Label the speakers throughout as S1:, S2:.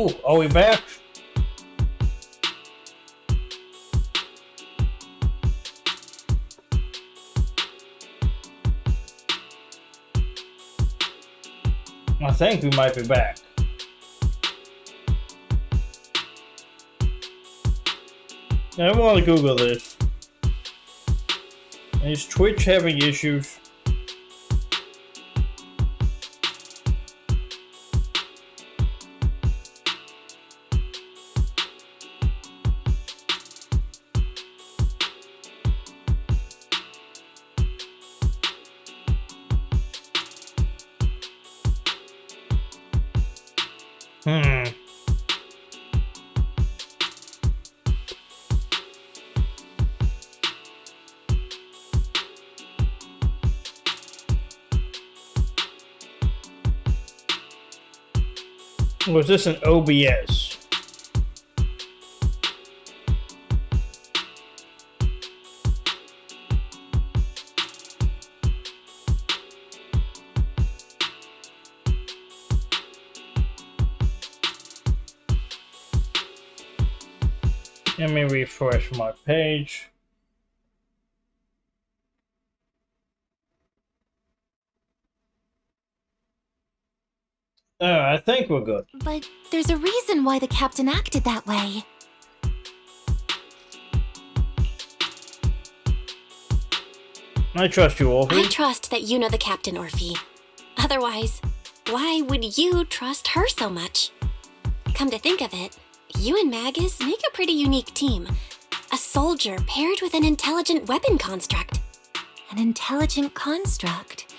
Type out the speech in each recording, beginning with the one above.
S1: Oh, are we back? I think we might be back. I want to Google this. Is Twitch having issues? Was this an OBS? Let me refresh my page. I think we're good.
S2: But there's a reason why the captain acted that way.
S1: I trust you, Orphe.
S2: I trust that you know the captain, Orphe. Otherwise, why would you trust her so much? Come to think of it, you and Magus make a pretty unique team. A soldier paired with an intelligent weapon construct. An intelligent construct?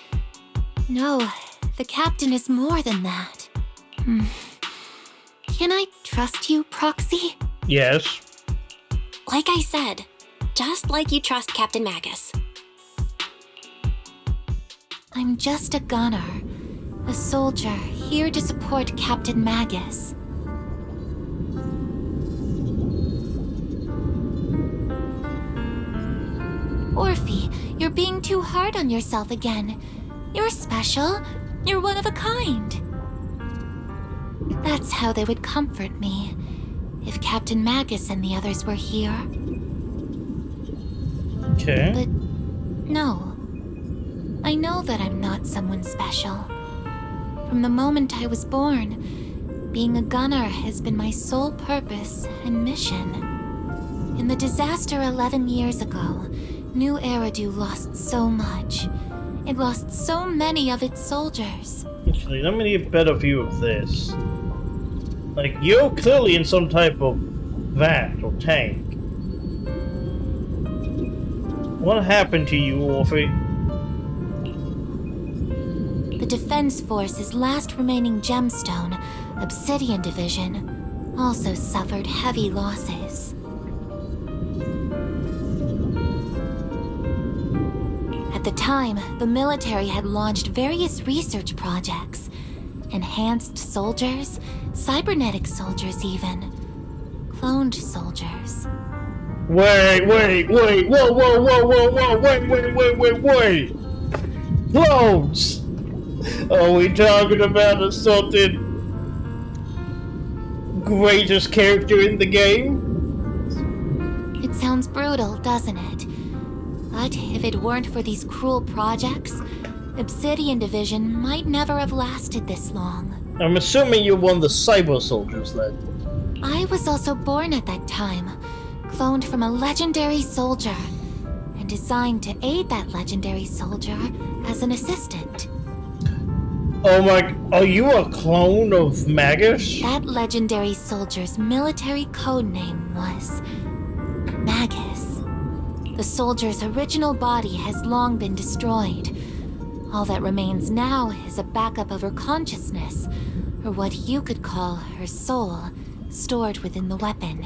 S2: No, the captain is more than that. Can I trust you, Proxy?
S1: Yes.
S2: Like I said, just like you trust Captain Magus. I'm just a gunner, a soldier here to support Captain Magus. Orphe, you're being too hard on yourself again. You're special. You're one of a kind. That's how they would comfort me, if Captain Magus and the others were here.
S1: Okay.
S2: But no. I know that I'm not someone special. From the moment I was born, being a gunner has been my sole purpose and mission. In the disaster 11 years ago, New Eridu lost so much. It lost so many of its soldiers.
S1: Actually, let me get a better view of this. Like, you're clearly in some type of vat or tank. What happened to you, Orphe?
S2: The Defense Force's last remaining gemstone, Obsidian Division, also suffered heavy losses. At the time, the military had launched various research projects. Enhanced soldiers, cybernetic soldiers even. Cloned soldiers.
S1: Wait, whoa, Clones! Are we talking about assaulted greatest character in the game?
S2: It sounds brutal, doesn't it? But if it weren't for these cruel projects, Obsidian Division might never have lasted this long.
S1: I'm assuming you're one of the cyber soldiers then.
S2: I was also born at that time, cloned from a legendary soldier, and designed to aid that legendary soldier as an assistant.
S1: Oh my, are you a clone of Magus?
S2: That legendary soldier's military codename was Magus. The soldier's original body has long been destroyed. All that remains now is a backup of her consciousness, or what you could call her soul, stored within the weapon.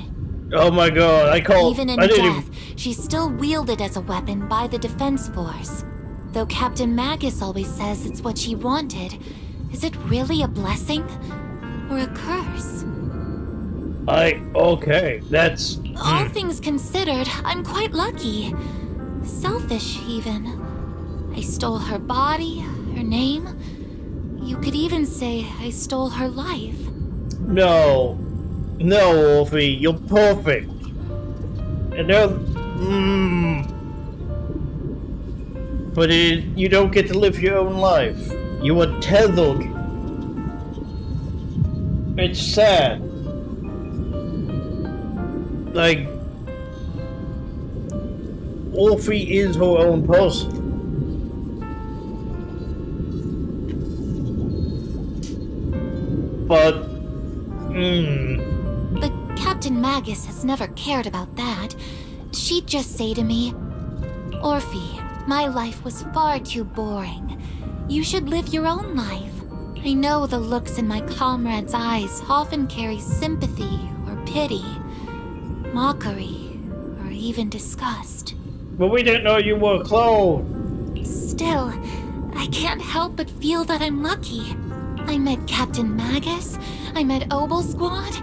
S1: Oh my god,
S2: Even in death, she's still wielded as a weapon by the Defense Force. Though Captain Magus always says it's what she wanted, is it really a blessing? Or a curse?
S1: Okay, that's...
S2: All things considered, I'm quite lucky. Selfish, even. I stole her body, her name. You could even say I stole her life.
S1: No. No, Wolfie, you're perfect. And but you don't get to live your own life. You are tethered. It's sad. Like, Wolfie is her own person. But,
S2: But Captain Magus has never cared about that. She'd just say to me, Orphe, my life was far too boring. You should live your own life. I know the looks in my comrades' eyes often carry sympathy or pity, mockery, or even disgust.
S1: but we didn't know you were cloned.
S2: Still, I can't help but feel that I'm lucky. I met Captain Magus, I met Obol Squad,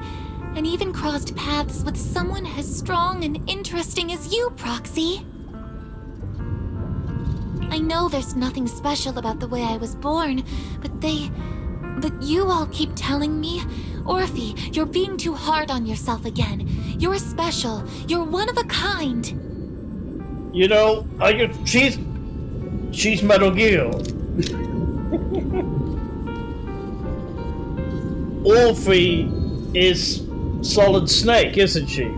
S2: and even crossed paths with someone as strong and interesting as you, Proxy. I know there's nothing special about the way I was born, but you all keep telling me, Orphe, you're being too hard on yourself again. You're special. You're one of a kind.
S1: You know, she's Metal Gear. Orphe is Solid Snake, isn't she?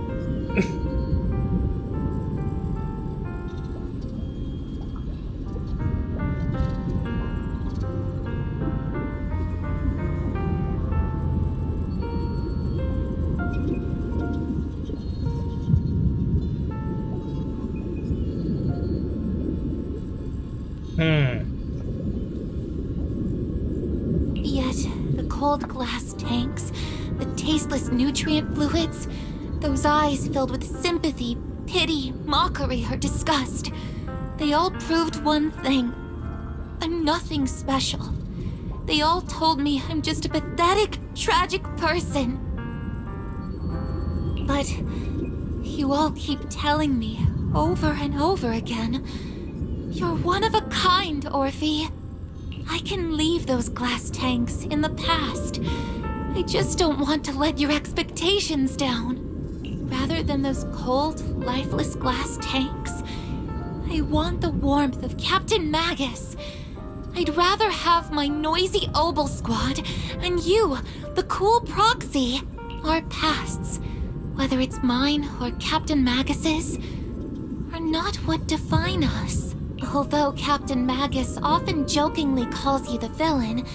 S2: Yet, the cold glass tanks, the tasteless nutrient fluids, those eyes filled with sympathy, pity, mockery, or disgust, they all proved one thing. I'm nothing special. They all told me I'm just a pathetic, tragic person. But you all keep telling me, over and over again, you're one of a kind, Orphe. I can leave those glass tanks in the past. I just don't want to let your expectations down. Rather than those cold, lifeless glass tanks, I want the warmth of Captain Magus. I'd rather have my noisy Obol Squad and you, the cool Proxy. Our pasts, whether it's mine or Captain Magus's, are not what define us. Although Captain Magus often jokingly calls you the villain,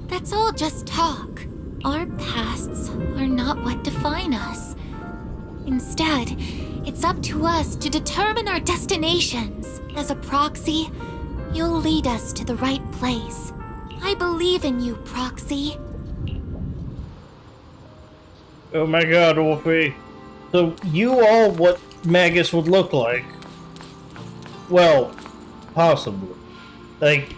S2: that's all just talk. Our pasts are not what define us. Instead, it's up to us to determine our destinations. As a Proxy, you'll lead us to the right place. I believe in you, Proxy.
S1: Oh my god, Orphe. So you are what Magus would look like. Well, possibly. Like,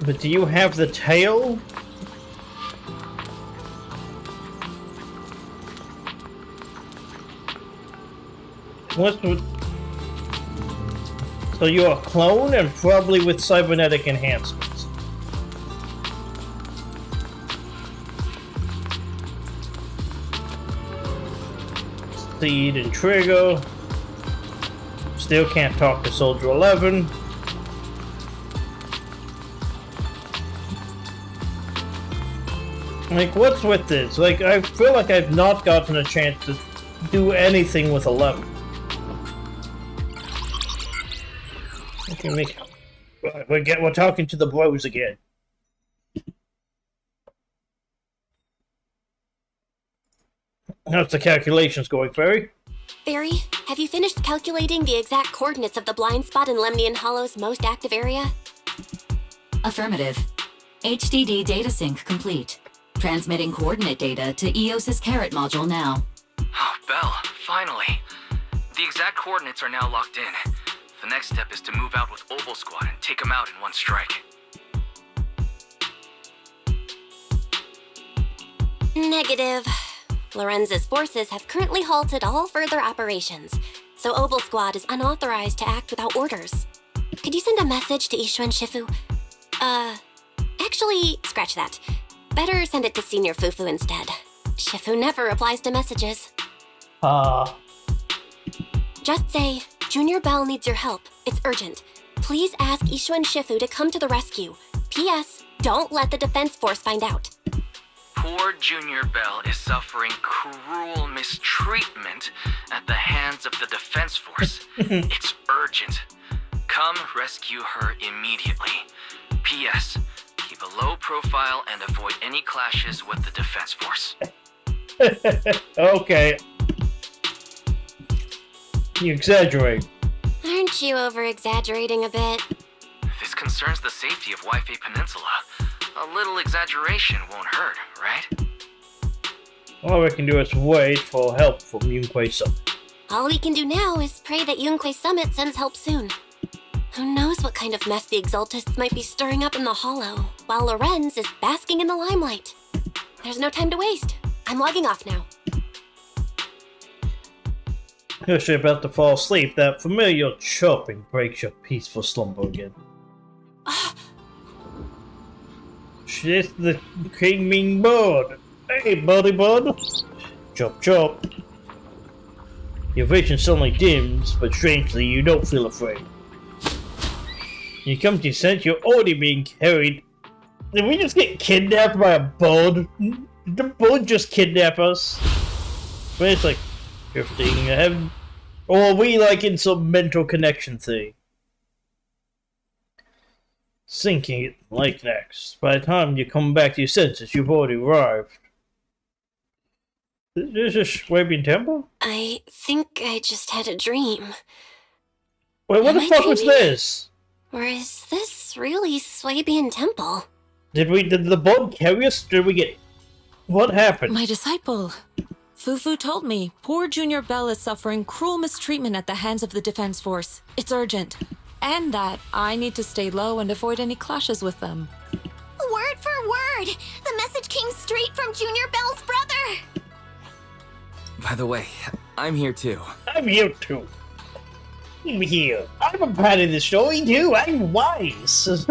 S1: but do you have the tail? So you're a clone and probably with cybernetic enhancements. Seed and Trigger. Still can't talk to Soldier 11. Like, what's with this? Like, I feel like I've not gotten a chance to do anything with 11. Okay, we're talking to the bros again. How's the calculations going, Fairy?
S3: Fairy, have you finished calculating the exact coordinates of the blind spot in Lemnian Hollow's most active area?
S4: Affirmative. HDD data sync complete. Transmitting coordinate data to EOS's Carrot module now.
S5: Oh, Belle, finally. The exact coordinates are now locked in. The next step is to move out with Obol Squad and take them out in one strike.
S3: Negative. Lorenza's forces have currently halted all further operations, so Obol Squad is unauthorized to act without orders. Could you send a message to Ishwan Shifu? Actually, scratch that. Better send it to Senior Fufu instead. Shifu never replies to messages. Just say, Junior Bell needs your help. It's urgent. Please ask Ishu and Shifu to come to the rescue. P.S. Don't let the defense force find out.
S5: Poor Junior Bell is suffering cruel mistreatment at the hands of the defense force. It's urgent. Come rescue her immediately. P.S. Keep a low profile and avoid any clashes with the defense force.
S1: Okay. You exaggerate.
S3: Aren't you over-exaggerating a bit?
S5: This concerns the safety of Waifei Peninsula. A little exaggeration won't hurt, right?
S1: All we can do is wait for help from Yunquei Summit.
S3: All we can do now is pray that Yunquei Summit sends help soon. Who knows what kind of mess the Exaltists might be stirring up in the Hollow, while Lorenz is basking in the limelight. There's no time to waste. I'm logging off now.
S1: As you're about to fall asleep, that familiar chirping breaks your peaceful slumber again. It's the King Ming bird. Hey, buddy bud. Chop chop. Your vision suddenly dims, but strangely you don't feel afraid. You come to your sense you're already being carried. Did we just get kidnapped by a bird? Did the bird just kidnap us? But it's like drifting ahead. Or are we like in some mental connection thing? Sinking it like next. By the time you come back to your senses, you've already arrived. This is Swabian Temple?
S3: I think I just had a dream.
S1: Wait, what
S3: Am
S1: the
S3: I
S1: fuck was
S3: dreaming?
S1: this?
S3: Or is this really Swabian Temple?
S1: Did the bird carry us? Did we get... What happened?
S6: My disciple. Fufu told me poor Junior Bell is suffering cruel mistreatment at the hands of the defense force. It's urgent. And that I need to stay low and avoid any clashes with them.
S3: Word for word! The message came straight from Junior Bell's brother!
S7: By the way, I'm here too.
S1: I'm here too. I'm here. I'm a part of the story too. I'm wise.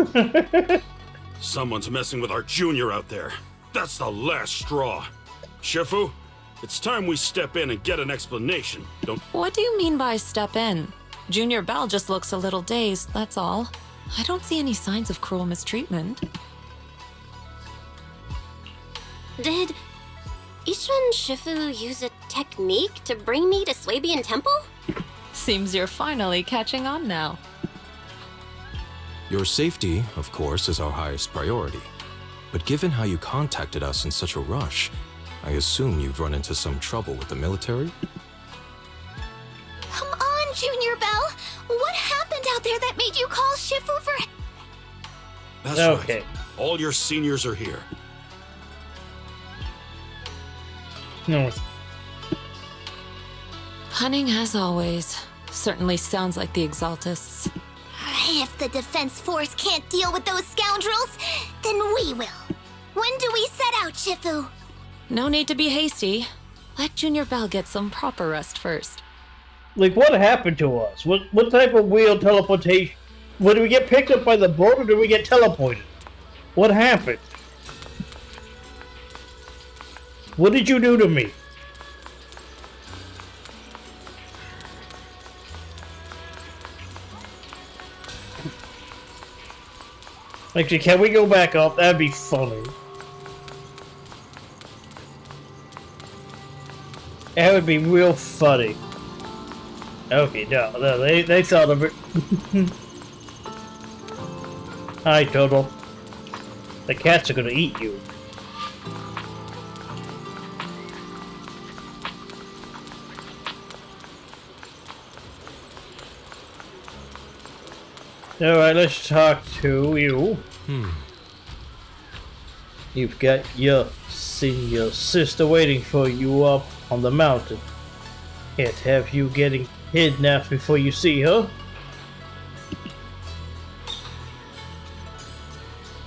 S8: Someone's messing with our junior out there. That's the last straw. Shifu, it's time we step in and get an explanation. Don't...
S6: What do you mean by step in? Junior Bell just looks a little dazed, that's all. I don't see any signs of cruel mistreatment.
S3: Did Ishu and Shifu use a technique to bring me to Swabian Temple?
S6: Seems you're finally catching on now.
S9: Your safety, of course, is our highest priority. But given how you contacted us in such a rush, I assume you've run into some trouble with the military?
S3: Come on, Junior Bell! What happened out there that made you call Shifu for...
S8: That's
S1: Okay.
S8: right. All your seniors are here.
S1: No.
S6: Cunning as always. Certainly sounds like the Exaltists.
S3: If the defense force can't deal with those scoundrels, then we will. When do we set out, Shifu?
S6: No need to be hasty. Let Junior Bell get some proper rest first.
S1: Like, what happened to us? What type of weird teleportation? Did we get picked up by the boat or did we get teleported? What happened? What did you do to me? Actually, can we go back up? That'd be funny. That would be real funny. Okay, no, they thought of it. Hi, Turtle. The cats are gonna eat you. Alright, let's talk to you. You've got your senior sister waiting for you up on the mountain. Can't have you getting kidnapped before you see her.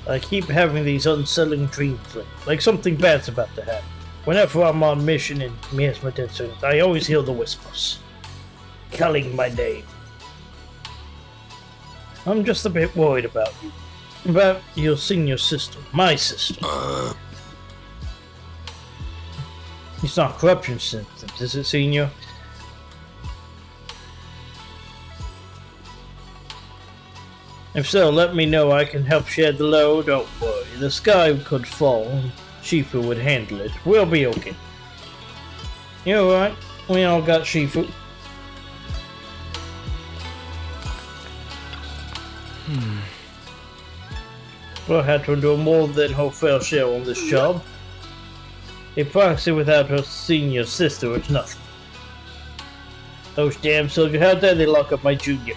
S1: I keep having these unsettling dreams, like something bad's about to happen. Whenever I'm on mission in Miasma Desert, I always hear the whispers, calling my name. I'm just a bit worried about you. About your senior sister, my sister. It's not corruption symptoms, is it, senior? If so, let me know. I can help share the load. Don't worry, the sky could fall and Shifu would handle it. We'll be okay. You alright? We all got Shifu. Well, I had to do more than her fair share on this job. A proxy without her senior sister is nothing. Those damn soldiers, how dare they lock up my junior?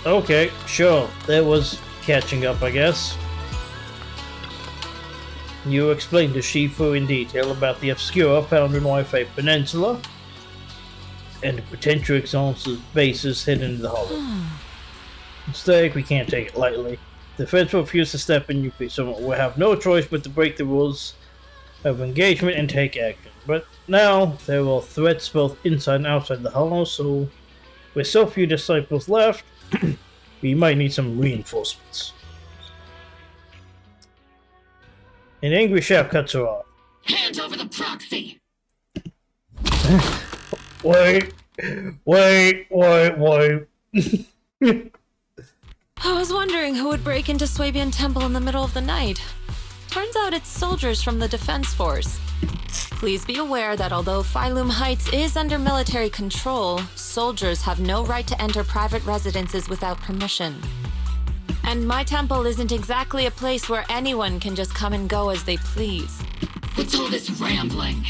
S1: Okay, sure, that was catching up, I guess. You explained to Shifu in detail about the obscura found in Wi-Fi Peninsula and the potential exhaustive bases hidden in the hollow. Mistake, we can't take it lightly. The defense will refuse to step in nuclear, so we'll have no choice but to break the rules of engagement and take action. But now, there are threats both inside and outside the hollow, so with so few disciples left, we might need some reinforcements. An angry shout cuts her off.
S4: Hand over the proxy!
S1: Wait.
S6: I was wondering who would break into Swabian Temple in the middle of the night. Turns out it's soldiers from the Defense Force. Please be aware that although Phylum Heights is under military control, soldiers have no right to enter private residences without permission. And my temple isn't exactly a place where anyone can just come and go as they please.
S4: What's all this rambling?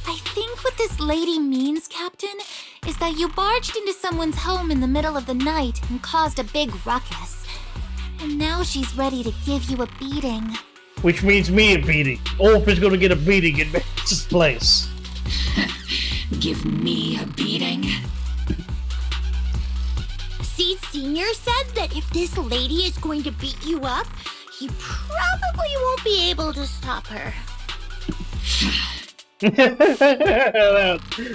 S2: I think what this lady means, Captain, is that you barged into someone's home in the middle of the night and caused a big ruckus. And now she's ready to give you a beating.
S1: Which means me a beating. Ulf is gonna get a beating in Max's place.
S4: Give me a beating?
S10: See, Senior said that if this lady is going to beat you up, he probably won't be able to stop her.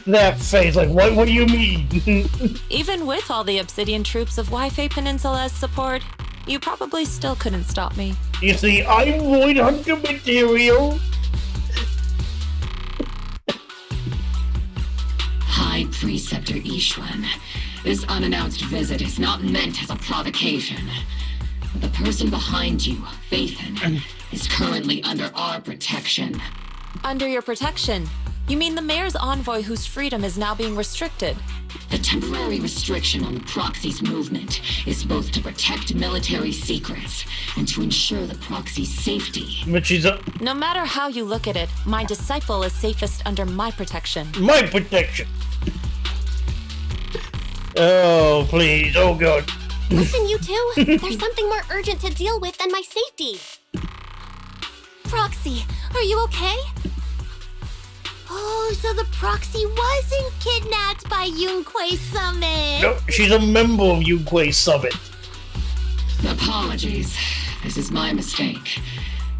S1: that face, like, what do you mean?
S6: Even with all the Obsidian troops of Wi-Fi Peninsula as support, you probably still couldn't stop me.
S1: You see, I'm Void Hunter material.
S4: High Preceptor Ishwan, this unannounced visit is not meant as a provocation. The person behind you, Faithin, is currently under our protection.
S6: Under your protection? You mean the mayor's envoy whose freedom is now being restricted?
S4: The temporary restriction on the proxy's movement is both to protect military secrets and to ensure the proxy's safety.
S1: But she's a...
S6: No matter how you look at it, my disciple is safest under my protection.
S1: My protection! Oh, please. Oh, God.
S3: Listen, you two. There's something more urgent to deal with than my safety.
S2: Proxy, are you okay?
S10: Oh, so the proxy wasn't kidnapped by Yunquei Summit.
S1: No, she's a member of Yunquei Summit.
S4: Apologies. This is my mistake.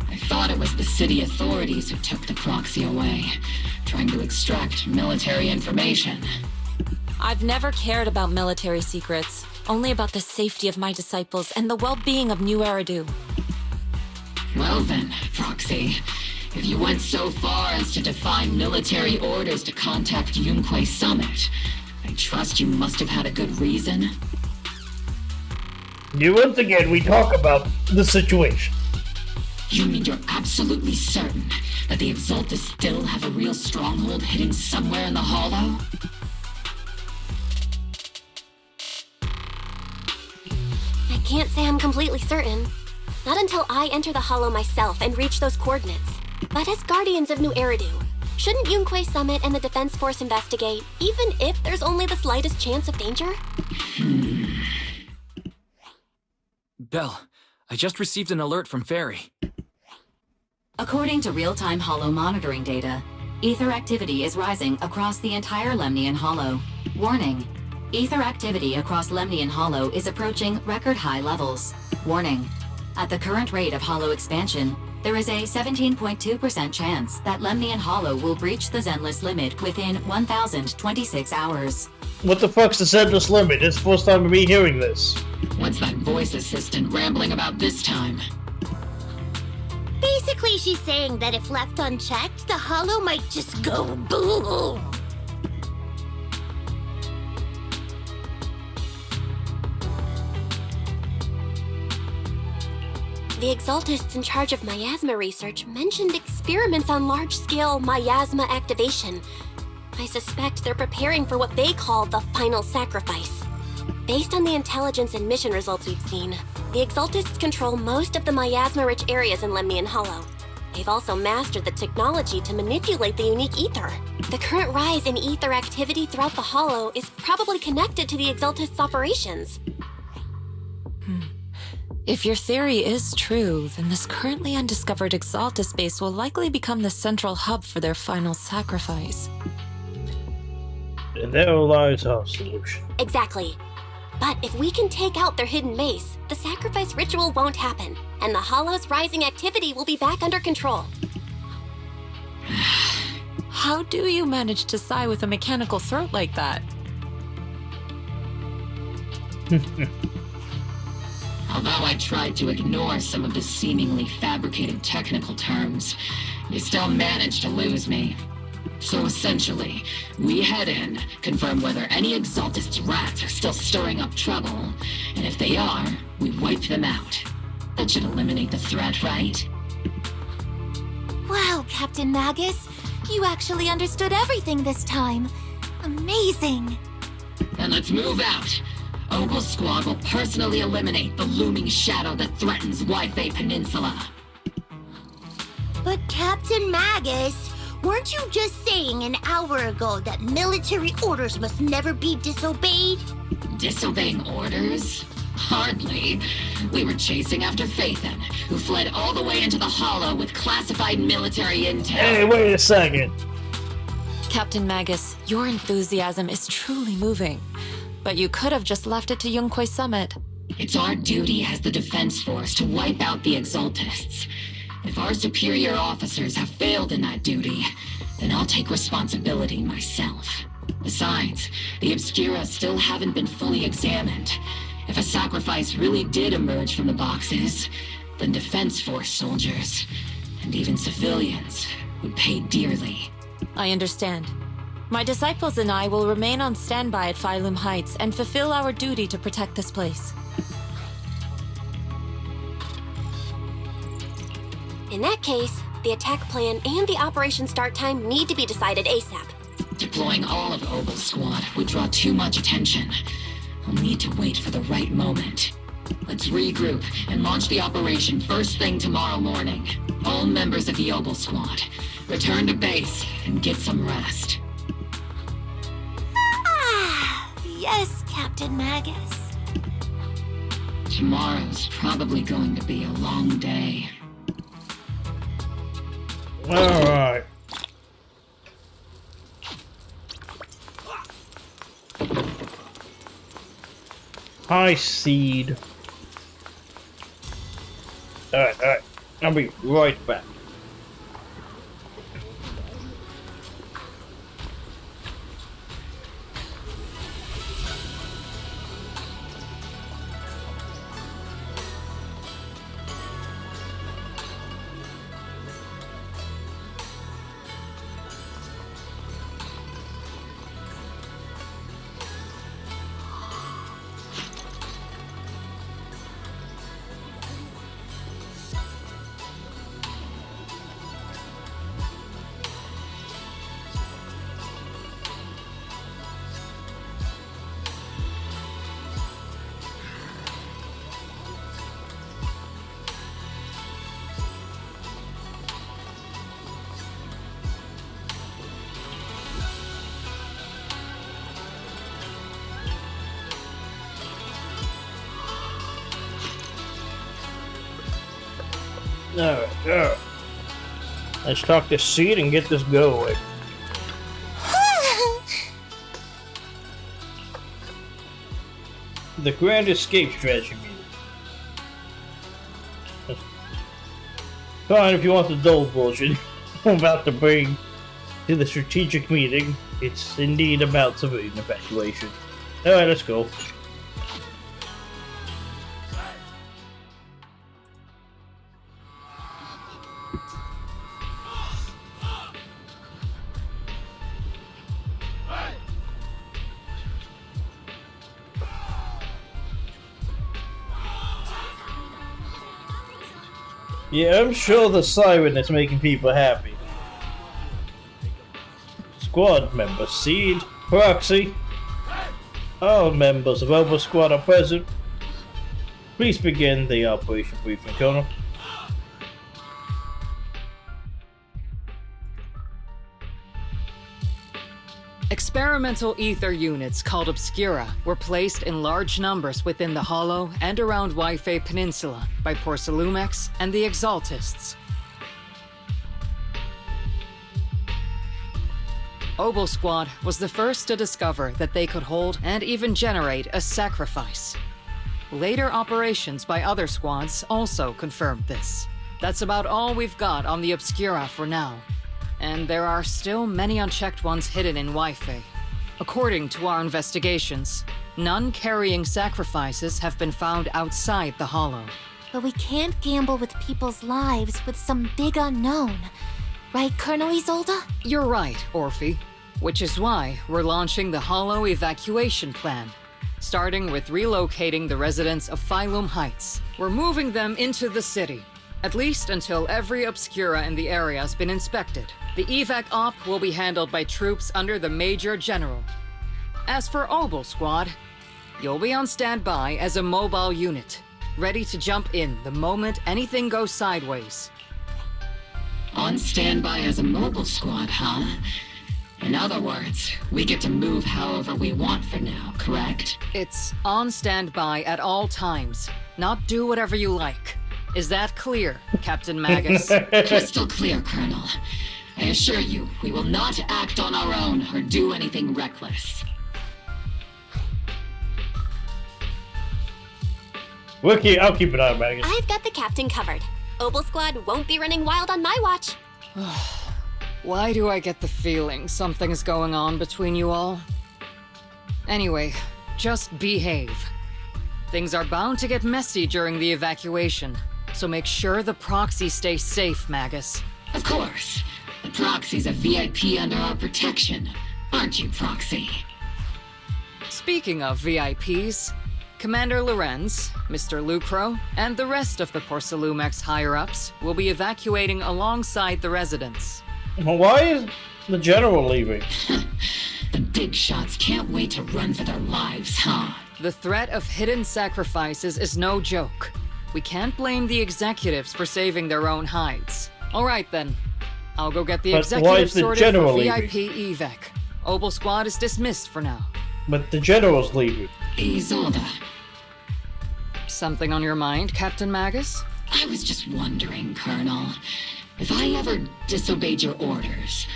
S4: I thought it was the city authorities who took the proxy away, trying to extract military information.
S6: I've never cared about military secrets, only about the safety of my disciples and the well-being of New Eridu.
S4: Well then, Proxy, if you went so far as to defy military orders to contact Yunquei Summit, I trust you must have had a good reason.
S1: Once again, we talk about the situation.
S4: You mean you're absolutely certain that the Exaltus still have a real stronghold hidden somewhere in the Hollow?
S3: I can't say I'm completely certain. Not until I enter the Hollow myself and reach those coordinates. But as Guardians of New Eridu, shouldn't Yunquei Summit and the Defense Force investigate, even if there's only the slightest chance of danger?
S7: Belle, I just received an alert from Fairy.
S4: According to real-time Hollow monitoring data, ether activity is rising across the entire Lemnian Hollow. Warning. Ether activity across Lemnian Hollow is approaching record-high levels. Warning. At the current rate of Hollow expansion,
S11: There is a 17.2% chance that Lemnian Hollow will breach the Zenless limit within 1,026 hours.
S1: What the fuck's the Zenless limit? It's the first time of me hearing this.
S4: What's that voice assistant rambling about this time?
S10: Basically, she's saying that if left unchecked, the hollow might just go boom.
S3: The Exaltists in charge of miasma research mentioned experiments on large-scale miasma activation. I suspect they're preparing for what they call the final sacrifice. Based on the intelligence and mission results we've seen, the Exaltists control most of the miasma-rich areas in Lemnian Hollow. They've also mastered the technology to manipulate the unique ether. The current rise in ether activity throughout the Hollow is probably connected to the Exaltists' operations.
S6: If your theory is true, then this currently undiscovered Exaltus base will likely become the central hub for their final sacrifice.
S1: And there lies our solution.
S3: Exactly. But if we can take out their hidden base, the sacrifice ritual won't happen, and the Hollow's rising activity will be back under control.
S6: How do you manage to sigh with a mechanical throat like that?
S4: Although I tried to ignore some of the seemingly fabricated technical terms, you still managed to lose me. So essentially, we head in, confirm whether any Exaltist rats are still stirring up trouble, and if they are, we wipe them out. That should eliminate the threat, right?
S2: Wow, Captain Magus. You actually understood everything this time. Amazing.
S4: Then let's move out. Obol Squad will personally eliminate the looming shadow that threatens Wi-Fi Peninsula.
S10: But Captain Magus, weren't you just saying an hour ago that military orders must never be disobeyed?
S4: Disobeying orders? Hardly. We were chasing after Phaethon, who fled all the way into the Hollow with classified military intel.
S1: Hey, wait a second.
S6: Captain Magus, your enthusiasm is truly moving. But you could have just left it to Yunque Summit.
S4: It's our duty as the Defense Force to wipe out the Exaltists. If our superior officers have failed in that duty, then I'll take responsibility myself. Besides, the Obscura still haven't been fully examined. If a sacrifice really did emerge from the boxes, then Defense Force soldiers, and even civilians, would pay dearly.
S6: I understand. My disciples and I will remain on standby at Phylum Heights and fulfill our duty to protect this place.
S3: In that case, the attack plan and the operation start time need to be decided ASAP.
S4: Deploying all of Obol Squad would draw too much attention. I'll need to wait for the right moment. Let's regroup and launch the operation first thing tomorrow morning. All members of the Obol Squad, return to base and get some rest.
S2: Yes, Captain Magus.
S4: Tomorrow's probably going to be a long day.
S1: Alright. High seed. Alright. I'll be right back. Alright. Let's talk this seed and get this going. The Grand Escape Strategy meeting. Fine, if you want the dull version. I'm about to bring to the strategic meeting. It's indeed about civilian evacuation. Alright, let's go. Yeah, I'm sure the siren is making people happy. Squad member Seed, Proxy. All members of Obol Squad are present. Please begin the operation briefing, Colonel.
S12: Experimental ether units called Obscura were placed in large numbers within the Hollow and around Waifei Peninsula by Porcelumex and the Exaltists. Obol Squad was the first to discover that they could hold and even generate a sacrifice. Later operations by other squads also confirmed this. That's about all we've got on the Obscura for now. And there are still many unchecked ones hidden in Waifei. According to our investigations, none carrying sacrifices have been found outside the Hollow.
S2: But we can't gamble with people's lives with some big unknown. Right, Colonel Isolde?
S12: You're right, Orphe. Which is why we're launching the Hollow evacuation plan. Starting with relocating the residents of Phylum Heights. We're moving them into the city. At least until every Obscura in the area has been inspected. The evac op will be handled by troops under the Major General. As for Obol Squad, you'll be on standby as a mobile unit, ready to jump in the moment anything goes sideways.
S4: On standby as a mobile squad, huh? In other words, we get to move however we want for now, correct?
S12: It's on standby at all times, not do whatever you like. Is that clear, Captain Magus?
S4: Crystal clear, Colonel. I assure you, we will not act on our own or do anything reckless.
S1: I'll keep an eye on Magus.
S3: I've got the captain covered. Obol Squad won't be running wild on my watch.
S12: Why do I get the feeling something's going on between you all? Anyway, just behave. Things are bound to get messy during the evacuation, so make sure the proxy stays safe, Magus.
S4: Of course. The proxy's a VIP under our protection, aren't you, Proxy?
S12: Speaking of VIPs, Commander Lorenz, Mr. Lucro, and the rest of the Porcelumex higher-ups will be evacuating alongside the residents.
S1: Why is the general leaving?
S4: The big shots can't wait to run for their lives, huh?
S12: The threat of hidden sacrifices is no joke. We can't blame the executives for saving their own hides. All right, then. I'll go get the executives sorted for VIP evac. Obol Squad is dismissed for now.
S1: But the general's leaving.
S4: Isolde.
S12: Something on your mind, Captain Magus?
S4: I was just wondering, Colonel. If I ever disobeyed your orders,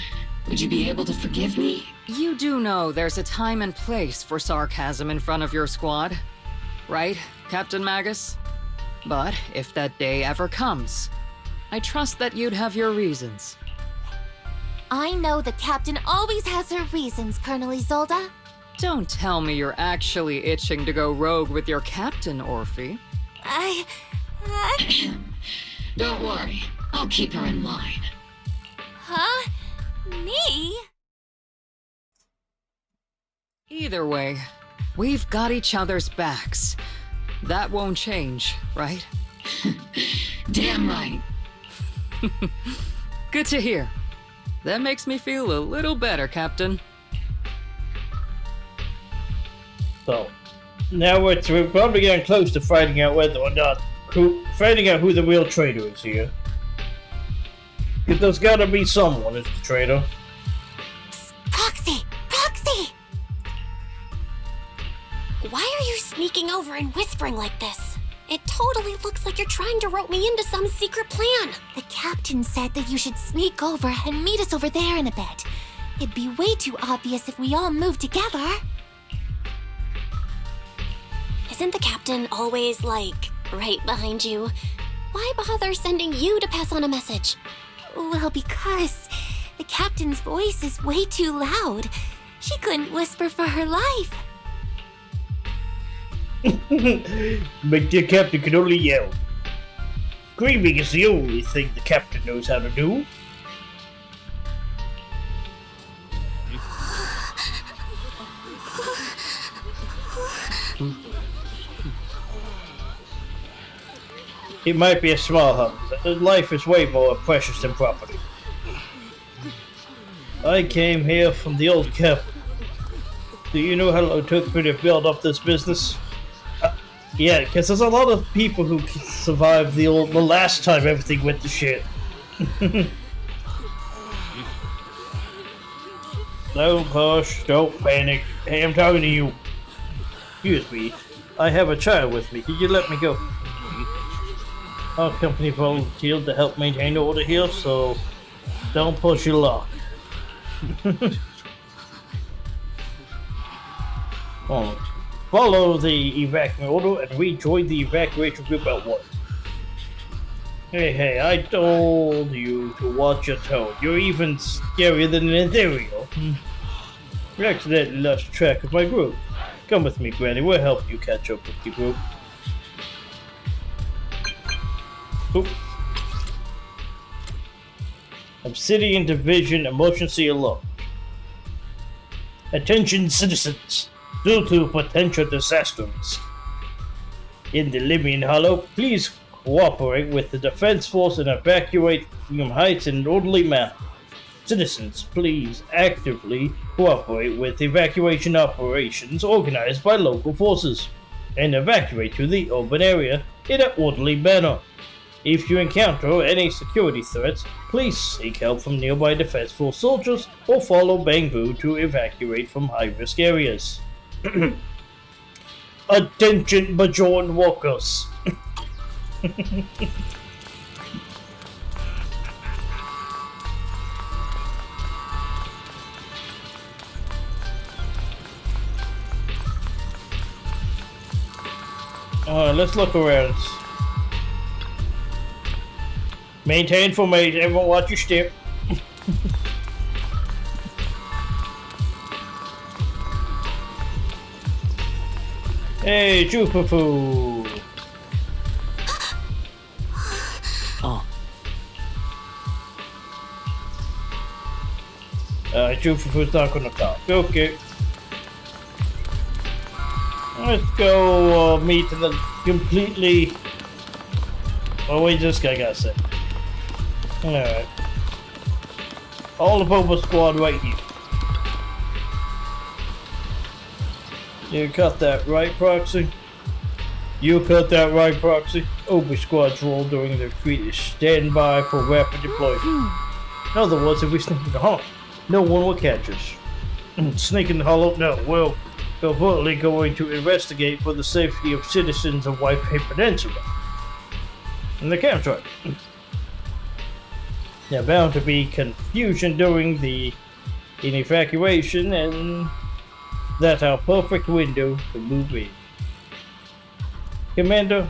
S4: would you be able to forgive me?
S12: You do know there's a time and place for sarcasm in front of your squad, right, Captain Magus? But if that day ever comes, I trust that you'd have your reasons.
S2: I know the captain always has her reasons, Colonel Isolde.
S12: Don't tell me you're actually itching to go rogue with your captain, Orphe.
S4: Don't worry, I'll keep her in line.
S2: Huh? Me?
S12: Either way, we've got each other's backs. That won't change, right?
S4: Damn right.
S12: Good to hear. That makes me feel a little better, Captain.
S1: So, now we're probably getting close to finding out whether or not who the real traitor is here. Because there's gotta be someone as the traitor.
S3: Psst, Proxy! Proxy! Why are you sneaking over and whispering like this? It totally looks like you're trying to rope me into some secret plan.
S2: The captain said that you should sneak over and meet us over there in a bit. It'd be way too obvious if we all moved together.
S3: Isn't the captain always, like, right behind you? Why bother sending you to pass on a message?
S2: Well, because the captain's voice is way too loud. She couldn't whisper for her life.
S1: But the captain can only yell. Screaming is the only thing the captain knows how to do. It might be a small hub, but life is way more precious than property. I came here from the old capital. Do you know how long it took me to build up this business? Yeah, because there's a lot of people who survived the last time everything went to shit. Don't push, don't panic. Hey, I'm talking to you. Excuse me, I have a child with me. Could you let me go? Our company volunteered to help maintain order here, so don't push your luck. Follow the evacuation order and rejoin the evacuation group at once. Hey, I told you to watch your tone. You're even scarier than an ethereal. You accidentally lost track of my group. Come with me, Granny. We'll help you catch up with your group. Oop. Obsidian Division Emergency Alert. Attention citizens. Due to potential disasters in the Libyan Hollow, please cooperate with the Defense Force and evacuate Freedom Heights in an orderly manner. Citizens, please actively cooperate with evacuation operations organized by local forces and evacuate to the urban area in an orderly manner. If you encounter any security threats, please seek help from nearby Defense Force soldiers or follow Bangbu to evacuate from high-risk areas. Attention Bajoran workers. Alright, let's look around. Maintain formation, everyone watch your step. Hey, Jupafu!
S7: Oh.
S1: Jupafu's not gonna talk. Okay. Let's go meet the completely... Oh wait, this guy got sick. Alright. All of Obol Squad right here. You cut that right, Proxy? You cut that right, Proxy? Obol Squad's role during the retreat is stand by for rapid deployment. In other words, if we sneak in the hollow, no one will catch us. Sneak in the hollow? No, we're covertly going to investigate for the safety of citizens of White Peninsula. And the camp's right. There's bound to be confusion during the evacuation, and that's our perfect window to move in. Commander,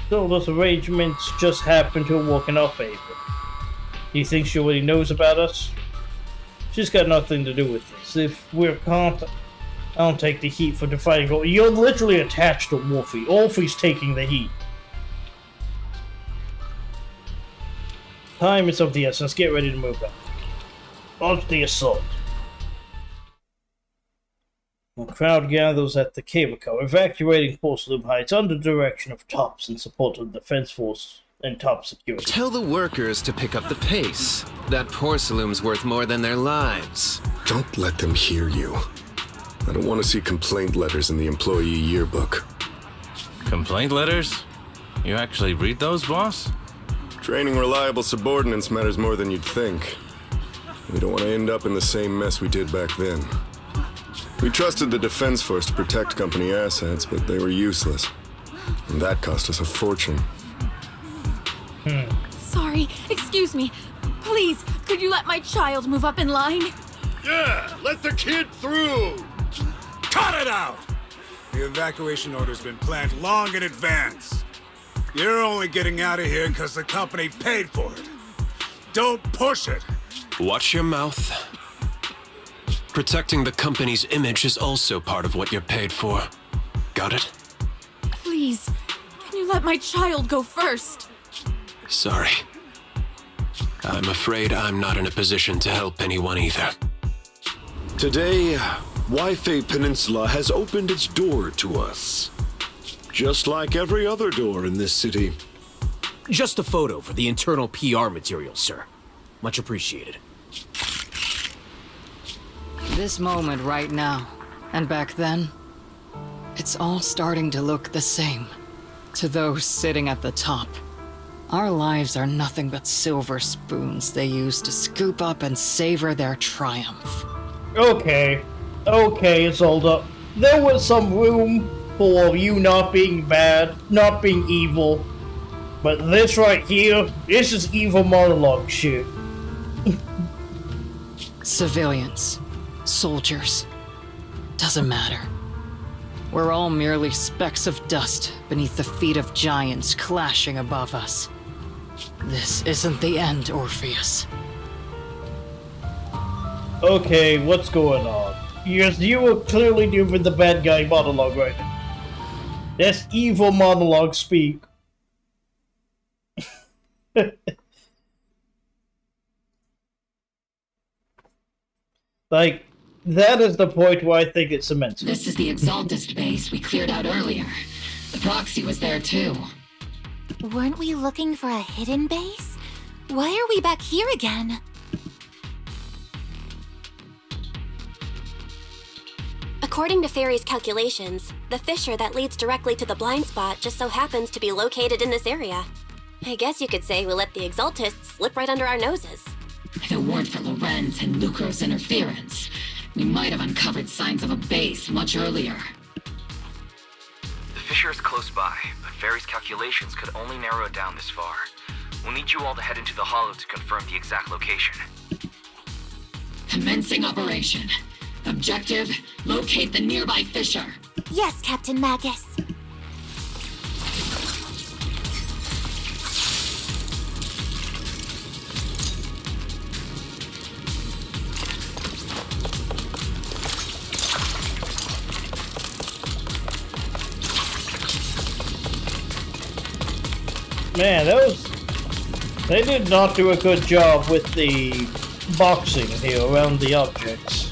S1: so those arrangements just happen to work in our favor. Do you think she already knows about us? She's got nothing to do with this. If we're caught, I'll take the heat for defying her. You're literally attached to Wolfie. Wolfie's taking the heat. Time is of the essence. Get ready to move out. Launch the assault. The crowd gathers at the cable car, evacuating Porcelain Heights under direction of Tops in support of the Defense Force and top security.
S13: Tell the workers to pick up the pace. That porcelain's worth more than their lives.
S14: Don't let them hear you. I don't want to see complaint letters in the employee yearbook.
S15: Complaint letters? You actually read those, boss?
S14: Training reliable subordinates matters more than you'd think. We don't want to end up in the same mess we did back then. We trusted the Defense Force to protect company assets, but they were useless. And that cost us a fortune.
S16: Sorry, excuse me. Please, could you let my child move up in line?
S8: Yeah, let the kid through! Cut it out!
S17: The evacuation order's been planned long in advance. You're only getting out of here because the company paid for it. Don't push it.
S13: Watch your mouth. Protecting the company's image is also part of what you're paid for. Got it?
S16: Please, can you let my child go first?
S13: Sorry. I'm afraid I'm not in a position to help anyone either.
S18: Today, Wi-Fi Peninsula has opened its door to us. Just like every other door in this city.
S19: Just a photo for the internal PR material, sir. Much appreciated.
S12: This moment right now, and back then, it's all starting to look the same. To those sitting at the top, our lives are nothing but silver spoons they use to scoop up and savor their triumph.
S1: Okay, Isolde. There was some room for you not being bad, not being evil. But this right here, this is evil monologue shit.
S12: Civilians, soldiers, doesn't matter. We're all merely specks of dust beneath the feet of giants clashing above us. This isn't the end, Orpheus.
S1: Okay, what's going on? Yes, you were clearly doing the bad guy monologue right now. That's evil monologue speak. Like, that is the point where I think it's cemented.
S4: This is the Exaltist base we cleared out earlier. The proxy was there too.
S2: Weren't we looking for a hidden base? Why are we back here again?
S3: According to Fairy's calculations, the fissure that leads directly to the blind spot just so happens to be located in this area. I guess you could say we let the Exaltists slip right under our noses.
S4: If it weren't for Lorenz and Lucro's interference, we might have uncovered signs of a base much earlier.
S5: The fissure is close by, but Fairy's calculations could only narrow it down this far. We'll need you all to head into the hollow to confirm the exact location.
S4: Commencing operation. Objective, locate the nearby fissure.
S2: Yes, Captain Magus.
S1: Man, they did not do a good job with the boxing here around the objects.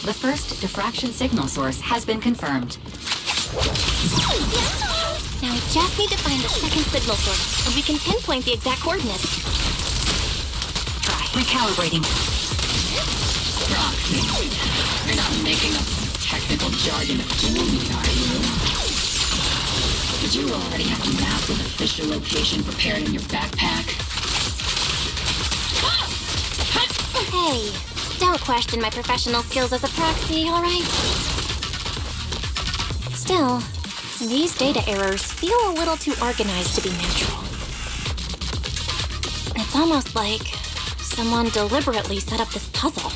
S11: The first diffraction signal source has been confirmed.
S3: Now we just need to find the second signal source, and we can pinpoint the exact coordinates.
S11: Try recalibrating.
S4: Proxy, you're not making up technical jargon to fool me, are you? Did you already have a map with a fissure location prepared in your backpack?
S3: Hey, don't question my professional skills as a proxy, alright? Still, these data errors feel a little too organized to be natural. It's almost like someone deliberately set up this puzzle.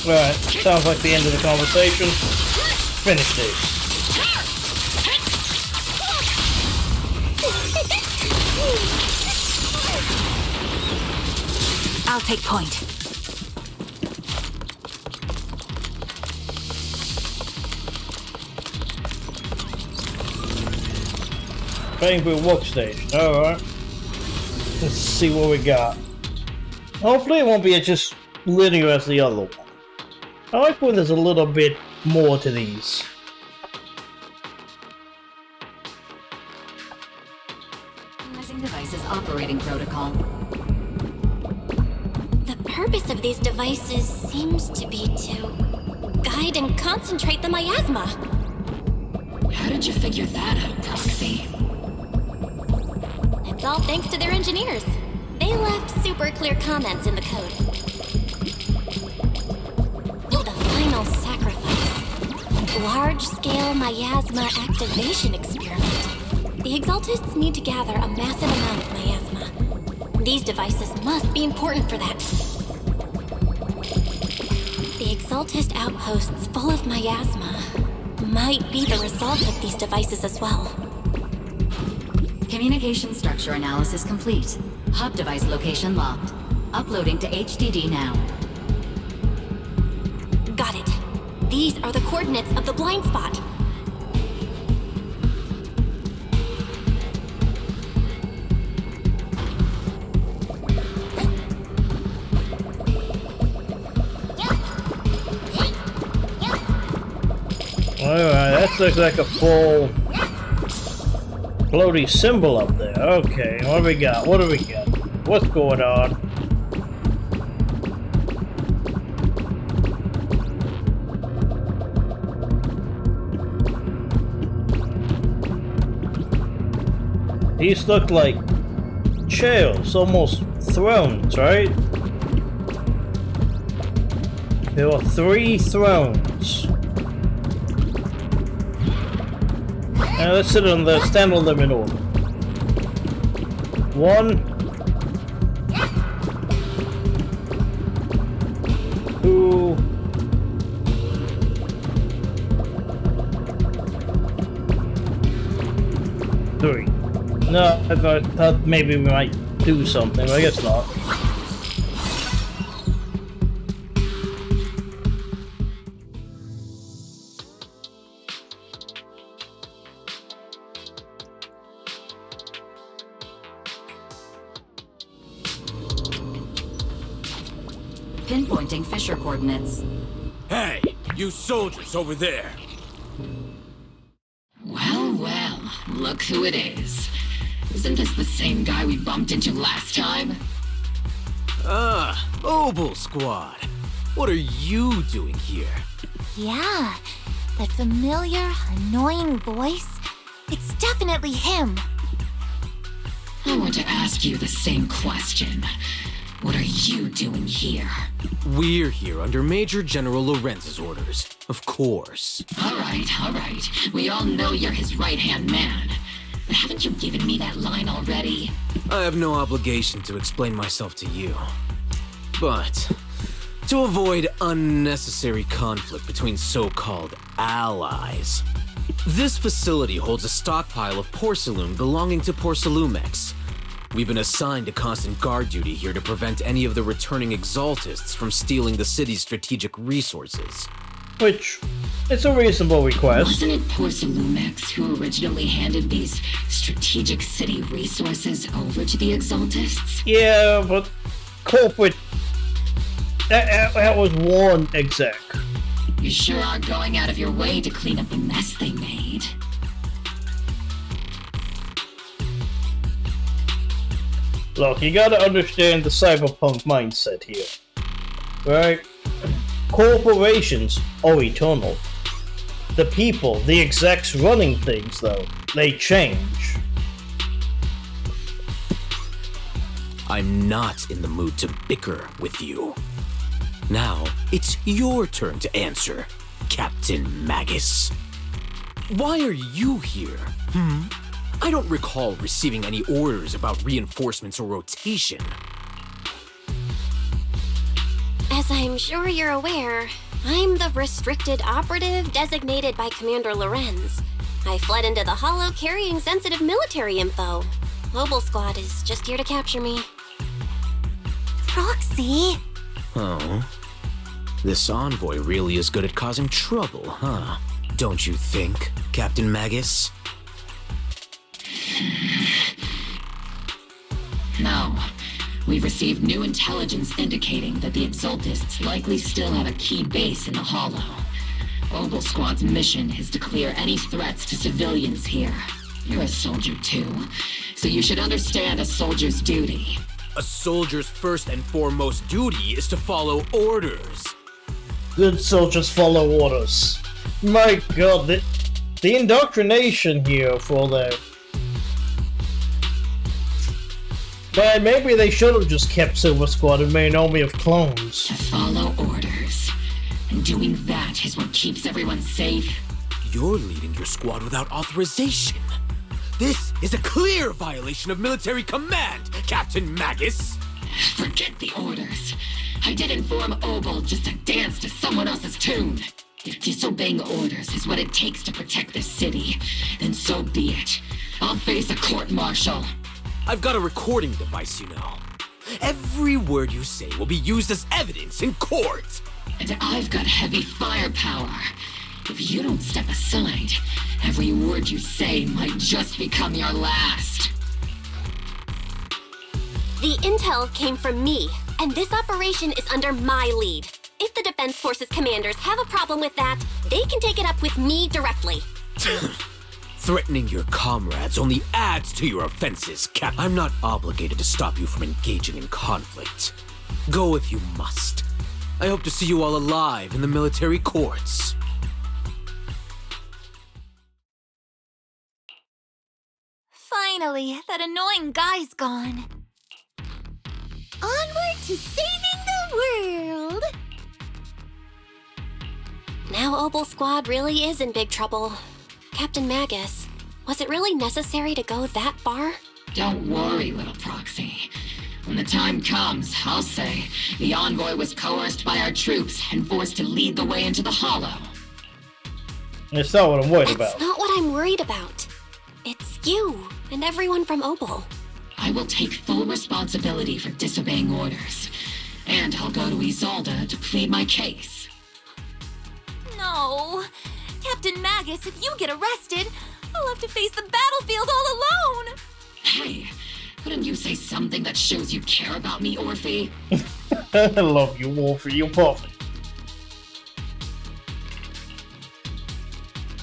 S1: Alright, sounds like the end of the conversation. Finish this.
S11: I'll take point.
S1: Painful workstation, alright. Let's see what we got. Hopefully it won't be just linear as the other one. I like when there's a little bit more to these.
S11: Analyzing devices operating protocol.
S3: The purpose of these devices seems to be to guide and concentrate the miasma.
S4: How did you figure that out, Proxy?
S3: It's all thanks to their engineers. They left super clear comments in the code. The final sacrifice. Large-scale miasma activation experiment. The Exaltists need to gather a massive amount of miasma. These devices must be important for that. Exaltist outposts full of miasma might be the result of these devices as well.
S11: Communication structure analysis complete. Hub device location locked. Uploading to HDD now.
S3: Got it. These are the coordinates of the blind spot.
S1: Alright, that looks like a full floaty symbol up there. Okay, what do we got? What do we got? What's going on? These look like chairs, almost thrones, right? There are 3 thrones. Now let's stand on them in order. 1, 2, 3. No, I thought maybe we might do something, but I guess not.
S11: Pinpointing Fisher coordinates.
S19: Hey, you soldiers over there!
S4: Well, well, look who it is. Isn't this the same guy we bumped into last time?
S19: Obol Squad. What are you doing here?
S2: Yeah, that familiar, annoying voice. It's definitely him.
S4: I want to ask you the same question. What are you doing here?
S19: We're here under Major General Lorenz's orders, of course.
S4: All right. We all know you're his right-hand man. But haven't you given me that line already?
S19: I have no obligation to explain myself to you. But to avoid unnecessary conflict between so-called allies, this facility holds a stockpile of porcelain belonging to Porcelumex. We've been assigned to constant guard duty here to prevent any of the returning Exaltists from stealing the city's strategic resources.
S1: Which, it's a reasonable request.
S4: Wasn't it Porcelumex who originally handed these strategic city resources over to the Exaltists?
S1: Yeah, but corporate... That was one exec.
S4: You sure are going out of your way to clean up the mess they made.
S1: Look, you gotta understand the cyberpunk mindset here. Right? Corporations are eternal. The people, the execs running things, though, they change.
S19: I'm not in the mood to bicker with you. Now, it's your turn to answer, Captain Magus. Why are you here? I don't recall receiving any orders about reinforcements or rotation.
S3: As I'm sure you're aware, I'm the restricted operative designated by Commander Lorenz. I fled into the Hollow carrying sensitive military info. Obol Squad is just here to capture me.
S2: Roxy!
S19: Oh? This envoy really is good at causing trouble, huh? Don't you think, Captain Magus?
S4: No. We've received new intelligence indicating that the Exaltists likely still have a key base in the Hollow. Obol Squad's mission is to clear any threats to civilians here. You're a soldier too, so you should understand a soldier's duty.
S19: A soldier's first and foremost duty is to follow orders.
S1: Good soldiers follow orders. My god, the indoctrination here for them. Man, maybe they should have just kept Silver Squad and made an army of clones.
S4: To follow orders. And doing that is what keeps everyone safe.
S19: You're leading your squad without authorization. This is a clear violation of military command, Captain Magus.
S4: Forget the orders. I did inform Obol just to dance to someone else's tune. If disobeying orders is what it takes to protect this city, then so be it. I'll face a court-martial.
S19: I've got a recording device, you know. Every word you say will be used as evidence in court.
S4: And I've got heavy firepower. If you don't step aside, every word you say might just become your last.
S3: The intel came from me, and this operation is under my lead. If the Defense Forces commanders have a problem with that, they can take it up with me directly.
S19: Threatening your comrades only adds to your offenses, Cap. I'm not obligated to stop you from engaging in conflict. Go if you must. I hope to see you all alive in the military courts.
S2: Finally, that annoying guy's gone.
S10: Onward to saving the world!
S3: Now Obol Squad really is in big trouble. Captain Magus, was it really necessary to go that far?
S4: Don't worry, little proxy. When the time comes, I'll say the envoy was coerced by our troops and forced to lead the way into the Hollow.
S1: That's not what I'm worried about.
S3: That's not what I'm worried about. It's you and everyone from Obol.
S4: I will take full responsibility for disobeying orders, and I'll go to Isolde to plead my case.
S2: No. Captain Magus, if you get arrested, I'll have to face the battlefield all alone.
S4: Hey, couldn't you say something that shows you care about me, Orphe?
S1: I love you, Orphe. You're perfect.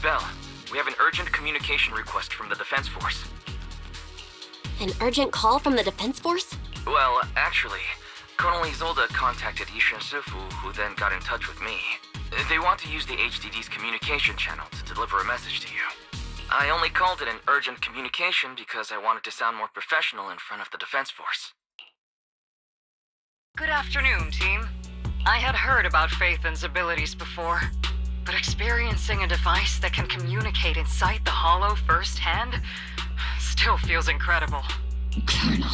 S5: Belle, we have an urgent communication request from the Defense Force.
S3: An urgent call from the Defense Force?
S5: Well, actually, Colonel Isolde contacted Ishin Sufu, who then got in touch with me. They want to use the HDD's communication channel to deliver a message to you. I only called it an urgent communication because I wanted to sound more professional in front of the Defense Force.
S12: Good afternoon, team. I had heard about Phaethon's abilities before, but experiencing a device that can communicate inside the Hollow firsthand still feels incredible.
S4: Colonel,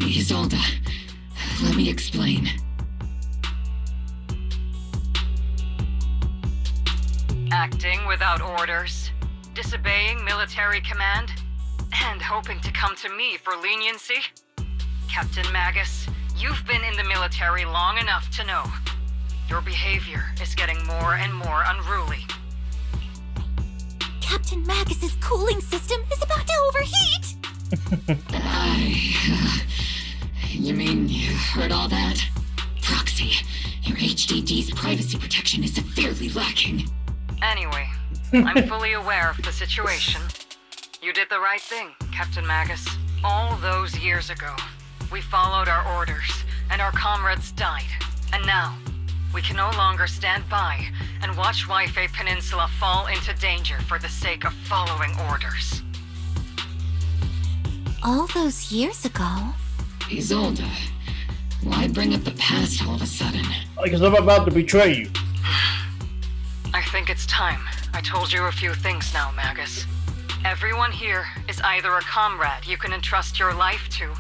S4: Isolde, let me explain.
S12: Acting without orders, disobeying military command, and hoping to come to me for leniency? Captain Magus, you've been in the military long enough to know. Your behavior is getting more and more unruly.
S2: Captain Magus's cooling system is about to overheat!
S4: You mean you heard all that? Proxy, your HDD's privacy protection is severely lacking.
S12: Anyway, I'm fully aware of the situation. You did the right thing, Captain Magus. All those years ago, we followed our orders, and our comrades died. And now, we can no longer stand by and watch Waifei Peninsula fall into danger for the sake of following orders.
S2: All those years ago?
S4: Isolde, why bring up the past all of a sudden?
S1: Because I'm about to betray you.
S12: I think it's time I told you a few things now, Magus. Everyone here is either a comrade you can entrust your life to,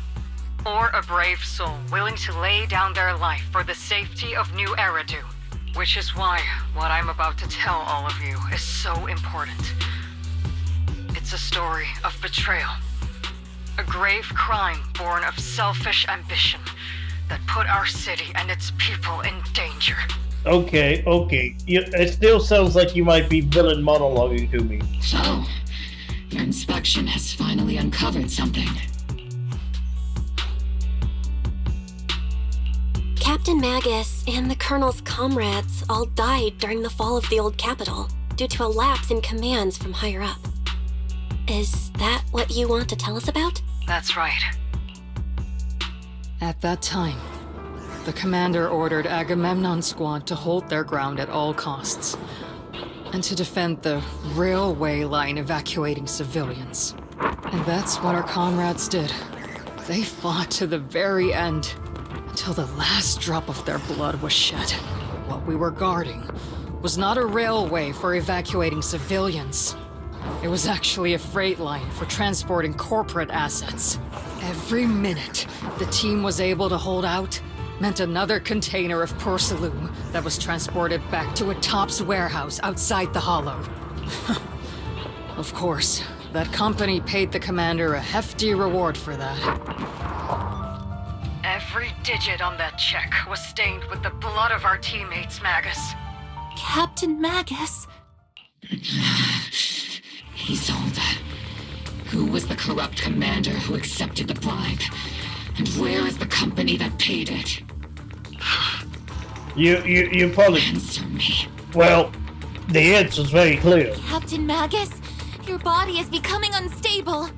S12: or a brave soul willing to lay down their life for the safety of New Eridu. Which is why what I'm about to tell all of you is so important. It's a story of betrayal. A grave crime born of selfish ambition that put our city and its people in danger.
S1: Okay. It still sounds like you might be villain monologuing to me.
S4: So, your inspection has finally uncovered something.
S3: Captain Magus and the Colonel's comrades all died during the fall of the old capital due to a lapse in commands from higher up. Is that what you want to tell us about?
S12: That's right. At that time, the commander ordered Agamemnon's squad to hold their ground at all costs, and to defend the railway line evacuating civilians. And that's what our comrades did. They fought to the very end, until the last drop of their blood was shed. But what we were guarding was not a railway for evacuating civilians. It was actually a freight line for transporting corporate assets. Every minute the team was able to hold out, meant another container of porcelain that was transported back to a Topps warehouse outside the Hollow. Of course, that company paid the commander a hefty reward for that. Every digit on that check was stained with the blood of our teammates, Magus.
S2: Captain Magus?
S4: Isolde. Who was the corrupt commander who accepted the bribe? And where is the company that paid it?
S1: You probably...
S4: Answer me.
S1: Well, the answer's very clear.
S2: Captain Magus, your body is becoming unstable.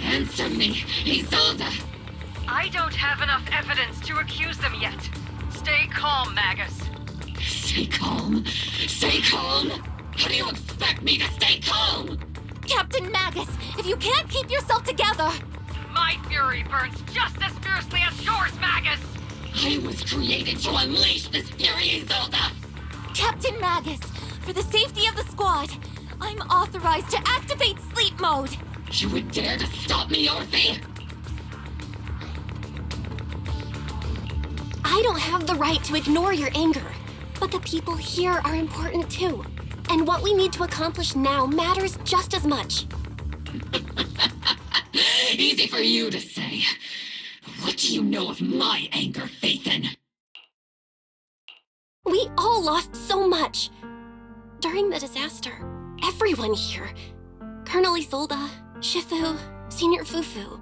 S4: Answer me, Isolde.
S12: I don't have enough evidence to accuse them yet. Stay calm, Magus.
S4: Stay calm? Stay calm? How do you expect me to stay calm?
S2: Captain Magus, if you can't keep yourself together...
S12: My fury burns just as fiercely as yours, Magus!
S4: I was created to unleash this fury, Isolde!
S2: Captain Magus, for the safety of the squad, I'm authorized to activate sleep mode.
S4: You would dare to stop me, Orphe?
S3: I don't have the right to ignore your anger, but the people here are important too. And what we need to accomplish now matters just as much.
S4: Easy for you to say. What do you know of my anger, Phaethon?
S3: We all lost so much. During the disaster, everyone here, Colonel Isolde, Shifu, Senior Fufu,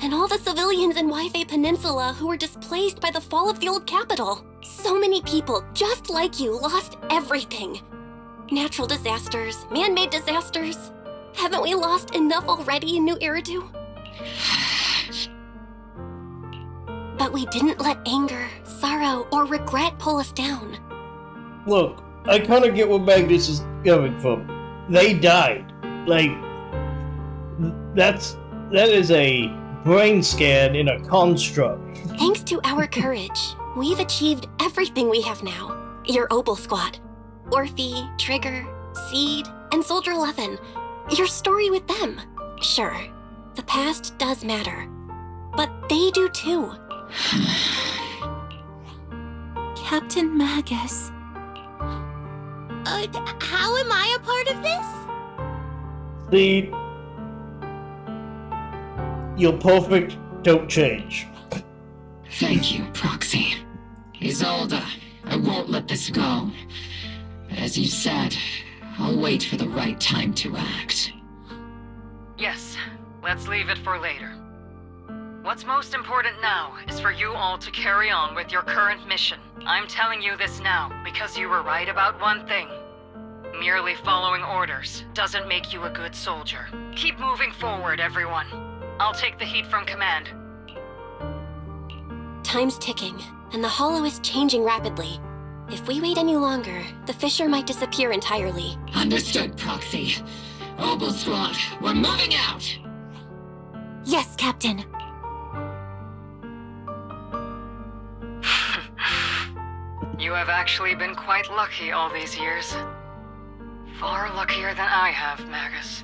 S3: and all the civilians in Wi-Fi Peninsula who were displaced by the fall of the old capital. So many people, just like you, lost everything. Natural disasters, man-made disasters. Haven't we lost enough already in New Eridu? But we didn't let anger, sorrow, or regret pull us down.
S1: Look, I kind of get where Magnus is coming from. They died. Like, that is a brain scan in a construct.
S3: Thanks to our courage, we've achieved everything we have now. Your Obol Squad, Orphe, Trigger, Seed, and Soldier 11. Your story with them. Sure, the past does matter. But they do too.
S2: Captain Magus.
S10: How am I a part of this?
S1: Seed, you're perfect, don't change.
S4: Thank you, Proxy. Isolde, I won't let this go. As you said, I'll wait for the right time to act.
S12: Yes, let's leave it for later. What's most important now is for you all to carry on with your current mission. I'm telling you this now because you were right about one thing. Merely following orders doesn't make you a good soldier. Keep moving forward, everyone. I'll take the heat from command.
S3: Time's ticking, and the Hollow is changing rapidly. If we wait any longer, the fissure might disappear entirely.
S4: Understood, Proxy. Obol Squad, we're moving out!
S2: Yes, Captain.
S12: You have actually been quite lucky all these years. Far luckier than I have, Magus.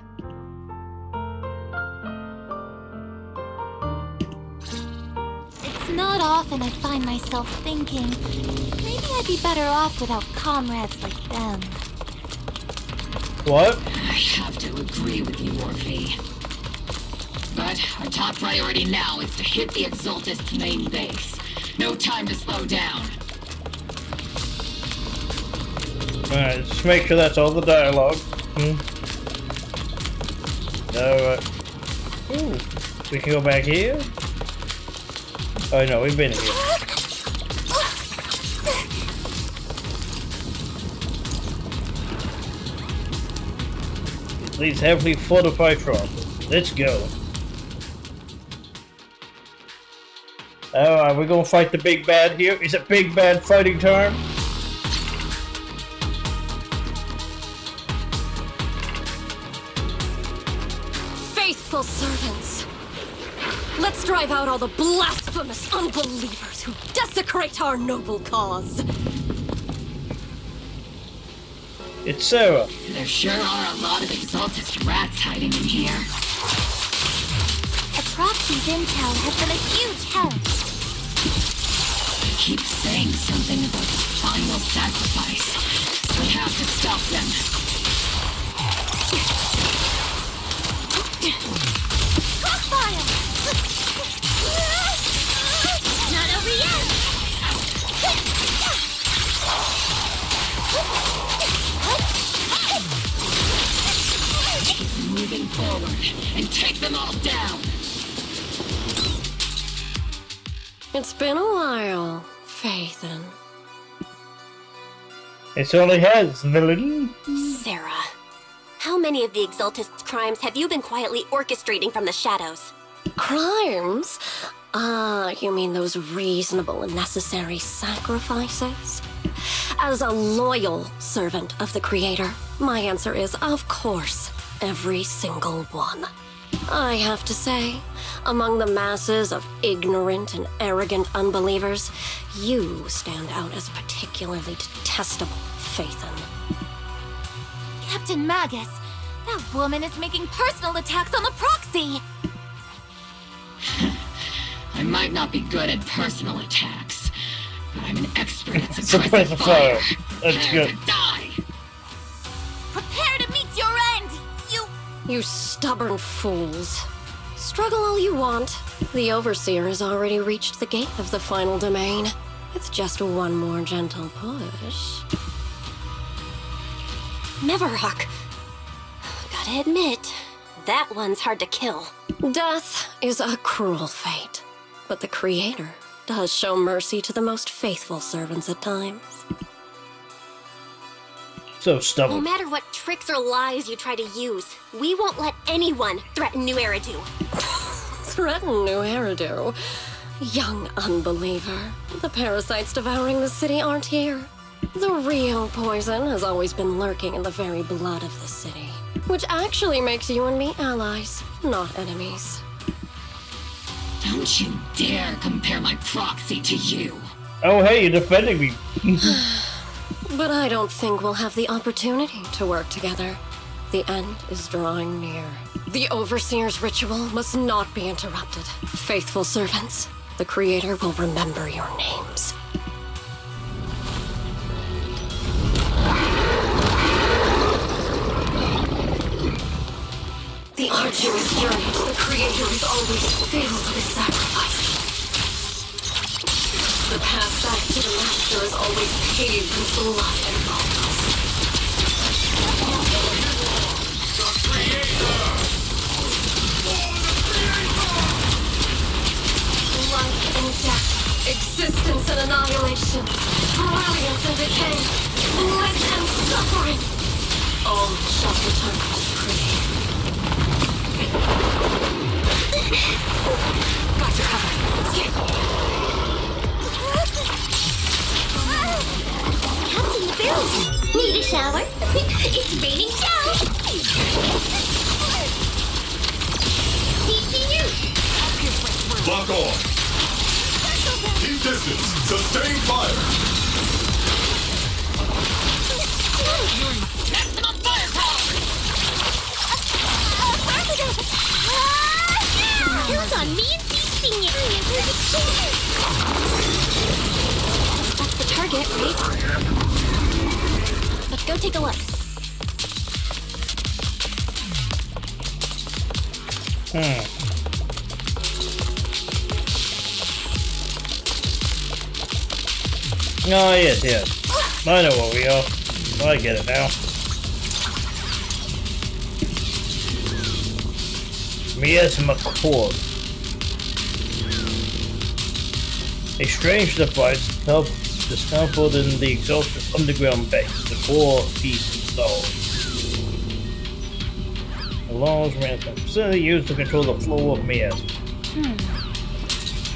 S2: It's not often I find myself thinking, maybe I'd be better off without comrades like them.
S1: What?
S4: I have to agree with you, Orphe. But our top priority now is to hit the Exultist's main base. No time to slow down.
S1: Alright, just make sure that's all the dialogue. Alright. Ooh, we can go back here? Oh no, we've been here. These heavily fortified trolls. Let's go. Alright, we're gonna fight the big bad here. Is it big bad fighting time?
S16: Faithful servants. Let's drive out all the blasphemous unbelievers who desecrate our noble cause.
S1: It's Sarah.
S4: There sure are a lot of Exultist rats hiding in here.
S2: The Proxy's intel has been a huge help.
S4: keep saying something about the final sacrifice. We have to stop them.
S10: Crossfire! Not over yet!
S4: Keep moving forward and take them all down.
S16: It's been a while, Phaethon.
S1: It certainly has, villain.
S3: Sarah, how many of the Exaltist's crimes have you been quietly orchestrating from the shadows?
S16: Crimes? Ah, you mean those reasonable and necessary sacrifices? As a loyal servant of the Creator, my answer is, of course, every single one. I have to say, among the masses of ignorant and arrogant unbelievers, you stand out as particularly detestable, Phaethon.
S2: Captain Magus, that woman is making personal attacks on the proxy!
S4: I might not be good at personal attacks, but I'm an expert at
S1: Suppressive
S4: suppressive fire.
S1: That's good.
S4: Die!
S2: Prepare to meet your end,
S16: You stubborn fools. Struggle all you want. The Overseer has already reached the gate of the final domain. With just one more gentle push.
S3: Neverhawk. Gotta admit, that one's hard to kill.
S16: Death is a cruel fate, but the Creator does show mercy to the most faithful servants at times.
S1: So
S3: No
S1: stubborn.
S3: matter what tricks or lies you try to use, we won't let anyone threaten New Eridu.
S16: Threaten New Eridu? Young unbeliever. The parasites devouring the city aren't here. The real poison has always been lurking in the very blood of the city, which actually makes you and me allies, not enemies.
S4: Don't you dare compare my proxy to you.
S1: Oh, hey, you're defending me.
S16: But I don't think we'll have the opportunity to work together. The end is drawing near. The Overseer's ritual must not be interrupted. Faithful servants, the Creator will remember your names. The arduous journey to the Creator is always filled with sacrifice. The path back to the Master is always paved with blood and violence. Life and death, existence and annihilation, brilliance and decay, bliss and suffering, all shall return to the Creator. Got your cover.
S10: Captain Bill, need a shower? It's raining down. TCU.
S20: Lock on. Keep distance. Sustain fire.
S4: Maximum firepower!
S10: Kills on me and teaching it.
S3: That's the target, right? Let's go take a look.
S1: Oh, yes, yes. I know where we are. I get it now. Miasma Core. A strange device discovered in the Exalted underground base. The core piece installed. A large ransom facility used to control the flow of miasma.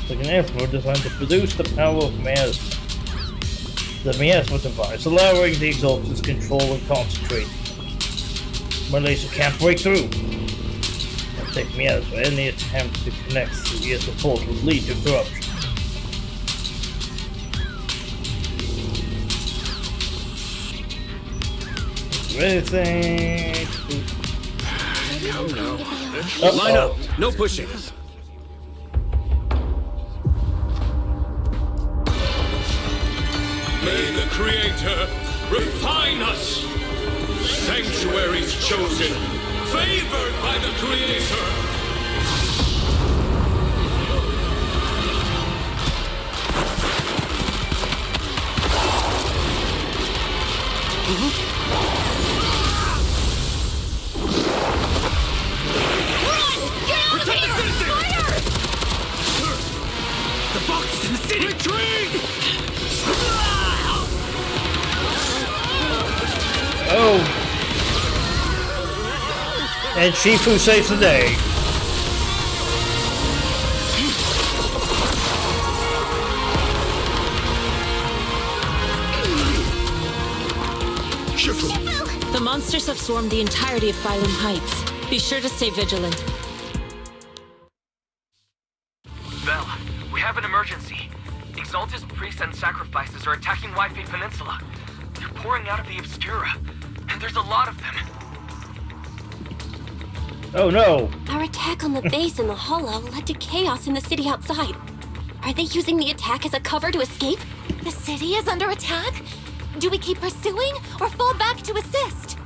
S1: Like an airflow designed to produce the power of miasma. The miasma device, allowing the Exalted's control and concentrate. My laser can't break through. I take miasma. Any attempt to connect through the miasma port would lead to corruption. Anything?
S18: Come now.
S1: Uh-oh.
S18: Line up. No pushing.
S20: May the Creator refine us. Sanctuaries chosen, favored by the Creator.
S7: The box is in the city! Retreat!
S1: Oh! And Shifu saves the day.
S6: The monsters have swarmed the entirety of Phylum Heights. Be sure to stay vigilant.
S5: Bell, we have an emergency. Exaltus priests and sacrifices are attacking Wi-Fi Peninsula. They're pouring out of the Obscura, and there's a lot of them.
S1: Oh no!
S3: Our attack on the base in the Hollow led to chaos in the city outside. Are they using the attack as a cover to escape?
S2: The city is under attack? Do we keep pursuing or fall back to assist?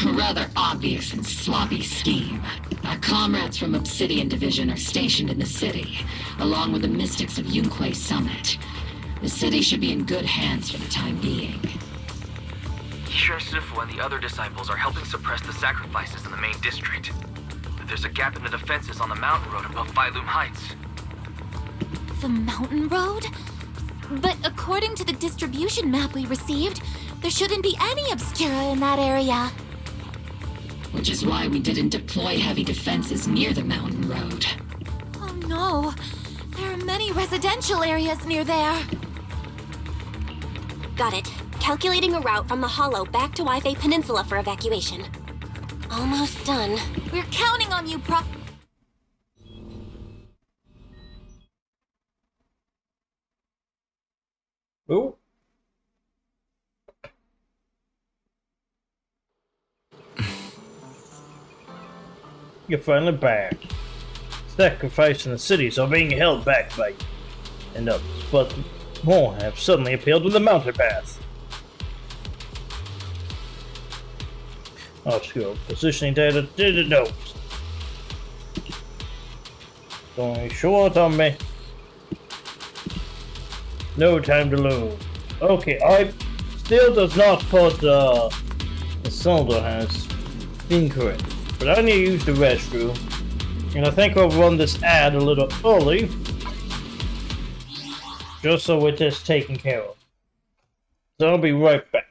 S4: A rather obvious and sloppy scheme. Our comrades from Obsidian Division are stationed in the city, along with the mystics of Yunquay Summit. The city should be in good hands for the time being.
S5: Isha Sifu and the other disciples are helping suppress the sacrifices in the main district. But there's a gap in the defenses on the mountain road above Phylum Heights.
S2: The mountain road? But according to the distribution map we received, there shouldn't be any Obscura in that area.
S4: Which is why we didn't deploy heavy defenses near the mountain road.
S2: Oh no, there are many residential areas near there.
S3: Got it. Calculating a route from the Hollow back to Wi-Fi Peninsula for evacuation. Almost done.
S2: We're counting on you,
S1: Oh. You're finally back. Sacrifice in the cities are being held back by you and others, but more have suddenly appealed to the mountain path. Obscure positioning data didn't know. Going short on me. No time to lose. Okay, I still does not put the solder has incorrect, but I need to use the restroom, and I think I'll run this ad a little early, just so it is taken care of. So I'll be right back.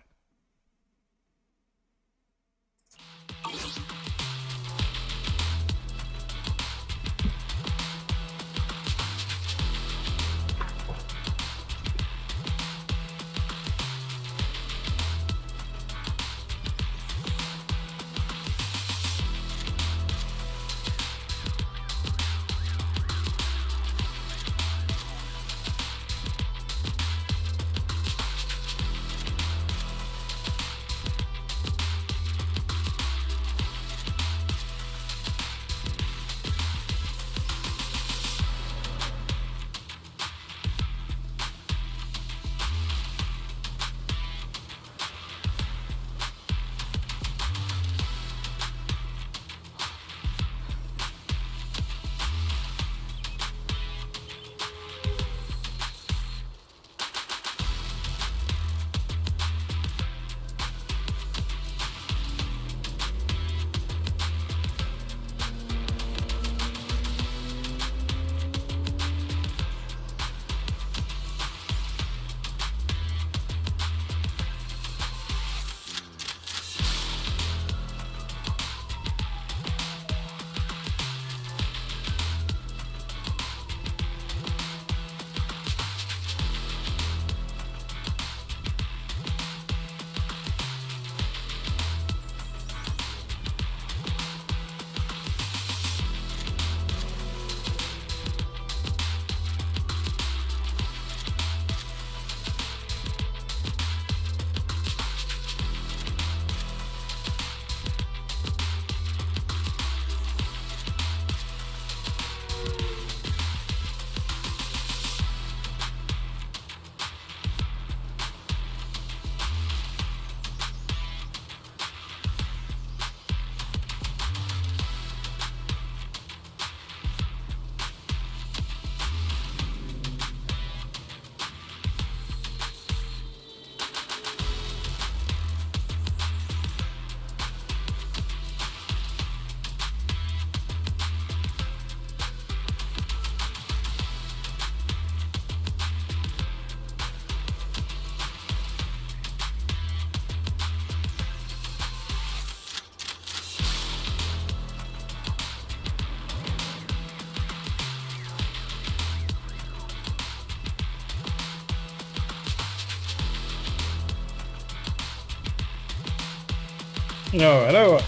S1: Alright, alright.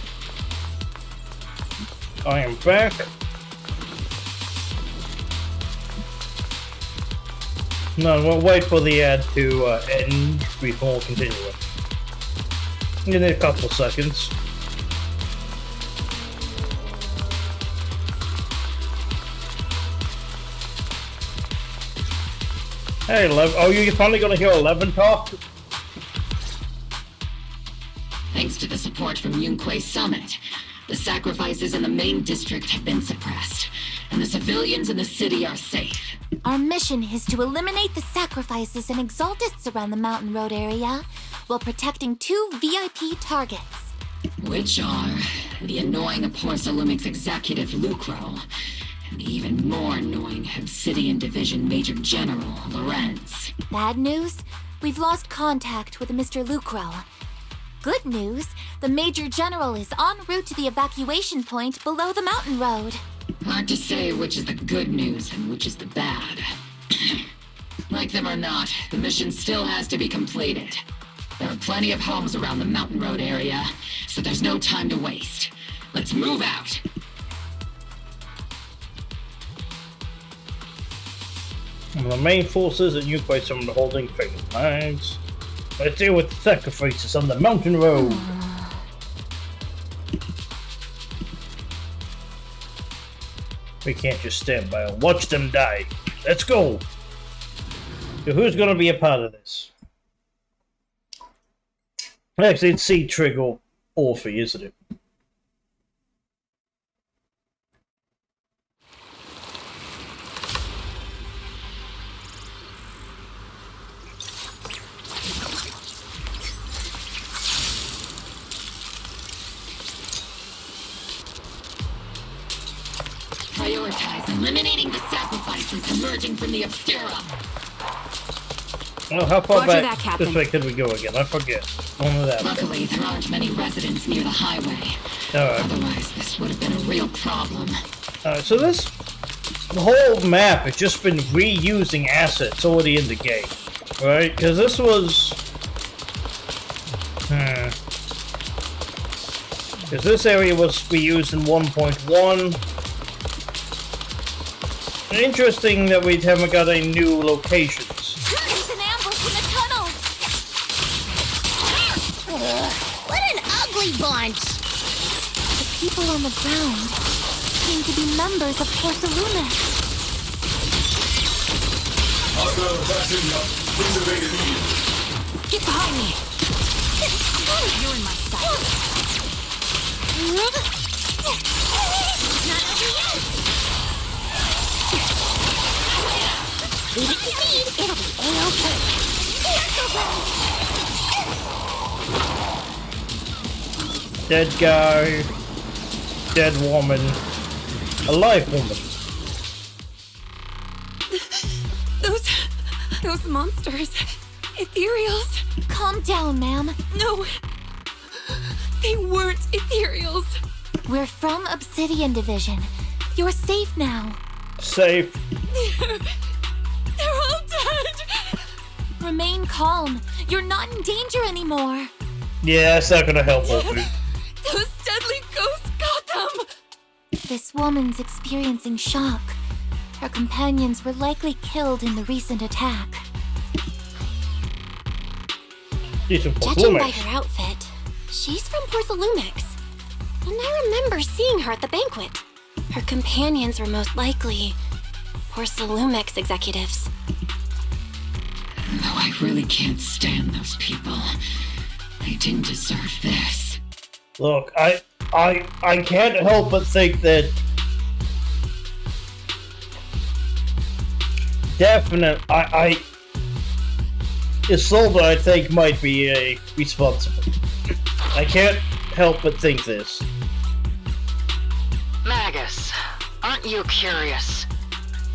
S1: I am back. No, we'll wait for the ad to end before continuing. In a couple of seconds. Hey, oh, you're finally gonna hear 11 talk?
S4: Thanks to the support from Yunquay Summit, the sacrifices in the main district have been suppressed, and the civilians in the city are safe.
S2: Our mission is to eliminate the sacrifices and exaltists around the Mountain Road area while protecting 2 VIP targets.
S4: Which are the annoying Porcelumix executive Lucro, and the even more annoying Obsidian Division Major General Lorenz.
S2: Bad news? We've lost contact with Mr. Lucro. Good news, the Major General is en route to the evacuation point below the mountain road.
S4: Hard to say which is the good news and which is the bad. Like them or not, the mission still has to be completed. There are plenty of homes around the mountain road area, so there's no time to waste. Let's move out!
S1: The main forces and Yunquay Summit are holding fatal lines. Let's deal with the sacrifices on the mountain road. We can't just stand by and watch them die. Let's go! So who's gonna be a part of this? Actually, it's C Trig or Orphe, isn't it?
S4: Prioritize eliminating the sacrifices emerging from the Obscura.
S1: Oh, how far
S4: Roger
S1: back
S4: that, Captain.
S1: this way could we go again? I forget. One of that.
S4: Luckily, there aren't many residents near the highway.
S1: Alright.
S4: Otherwise, this would have been a real problem.
S1: Alright, so the whole map has just been reusing assets already in the game. Right? Because this was... Because this area was reused in 1.1. Interesting that we haven't got any new locations.
S2: There's an ambush in the tunnel!
S10: What an ugly bunch!
S2: The people on the ground seem to be members of Porcelumix.
S20: Hostile attacking up. Please evade immediately.
S2: Get behind me! You're in my sight.
S10: Not over yet! Leave it to me, it'll be A-OK.
S1: Dead guy. Dead woman. Alive woman.
S6: Those monsters. Ethereals.
S2: Calm down, ma'am.
S6: No. They weren't ethereals.
S2: We're from Obsidian Division. You're safe now.
S1: Safe.
S6: They're all dead.
S2: Remain calm. You're not in danger anymore.
S1: Yeah, that's not gonna help, Opie.
S6: Those deadly ghosts got them.
S2: This woman's experiencing shock. Her companions were likely killed in the recent attack.
S1: Judging
S3: by her outfit, she's from Porcelumix. And I remember seeing her at the banquet. Her companions were most likely Porcelumix executives.
S4: Though I really can't stand those people. They didn't deserve this.
S1: Look, I can't help but think that Isolde, I think, might be responsible. I can't help but think this.
S21: Magus, aren't you curious?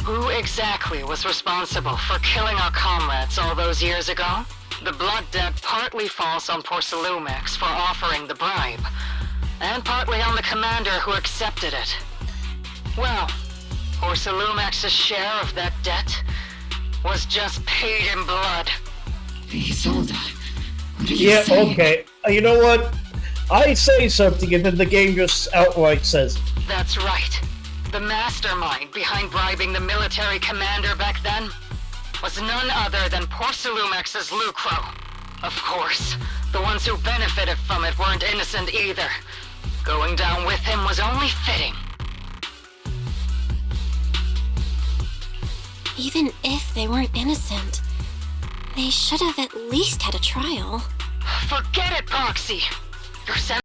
S21: Who exactly was responsible for killing our comrades all those years ago? The blood debt partly falls on Porcelumix for offering the bribe, and partly on the commander who accepted it. Well, Porcelumix's share of that debt was just paid in blood.
S4: Isolde, what are you
S1: Yeah,
S4: saying?
S1: okay. You know what? I say something and then the game just outright says it.
S21: That's right. The mastermind behind bribing the military commander back then was none other than Porcelumex's Lucro. Of course, the ones who benefited from it weren't innocent either. Going down with him was only fitting.
S3: Even if they weren't innocent, they should have at least had a trial.
S21: Forget it, Proxy. Your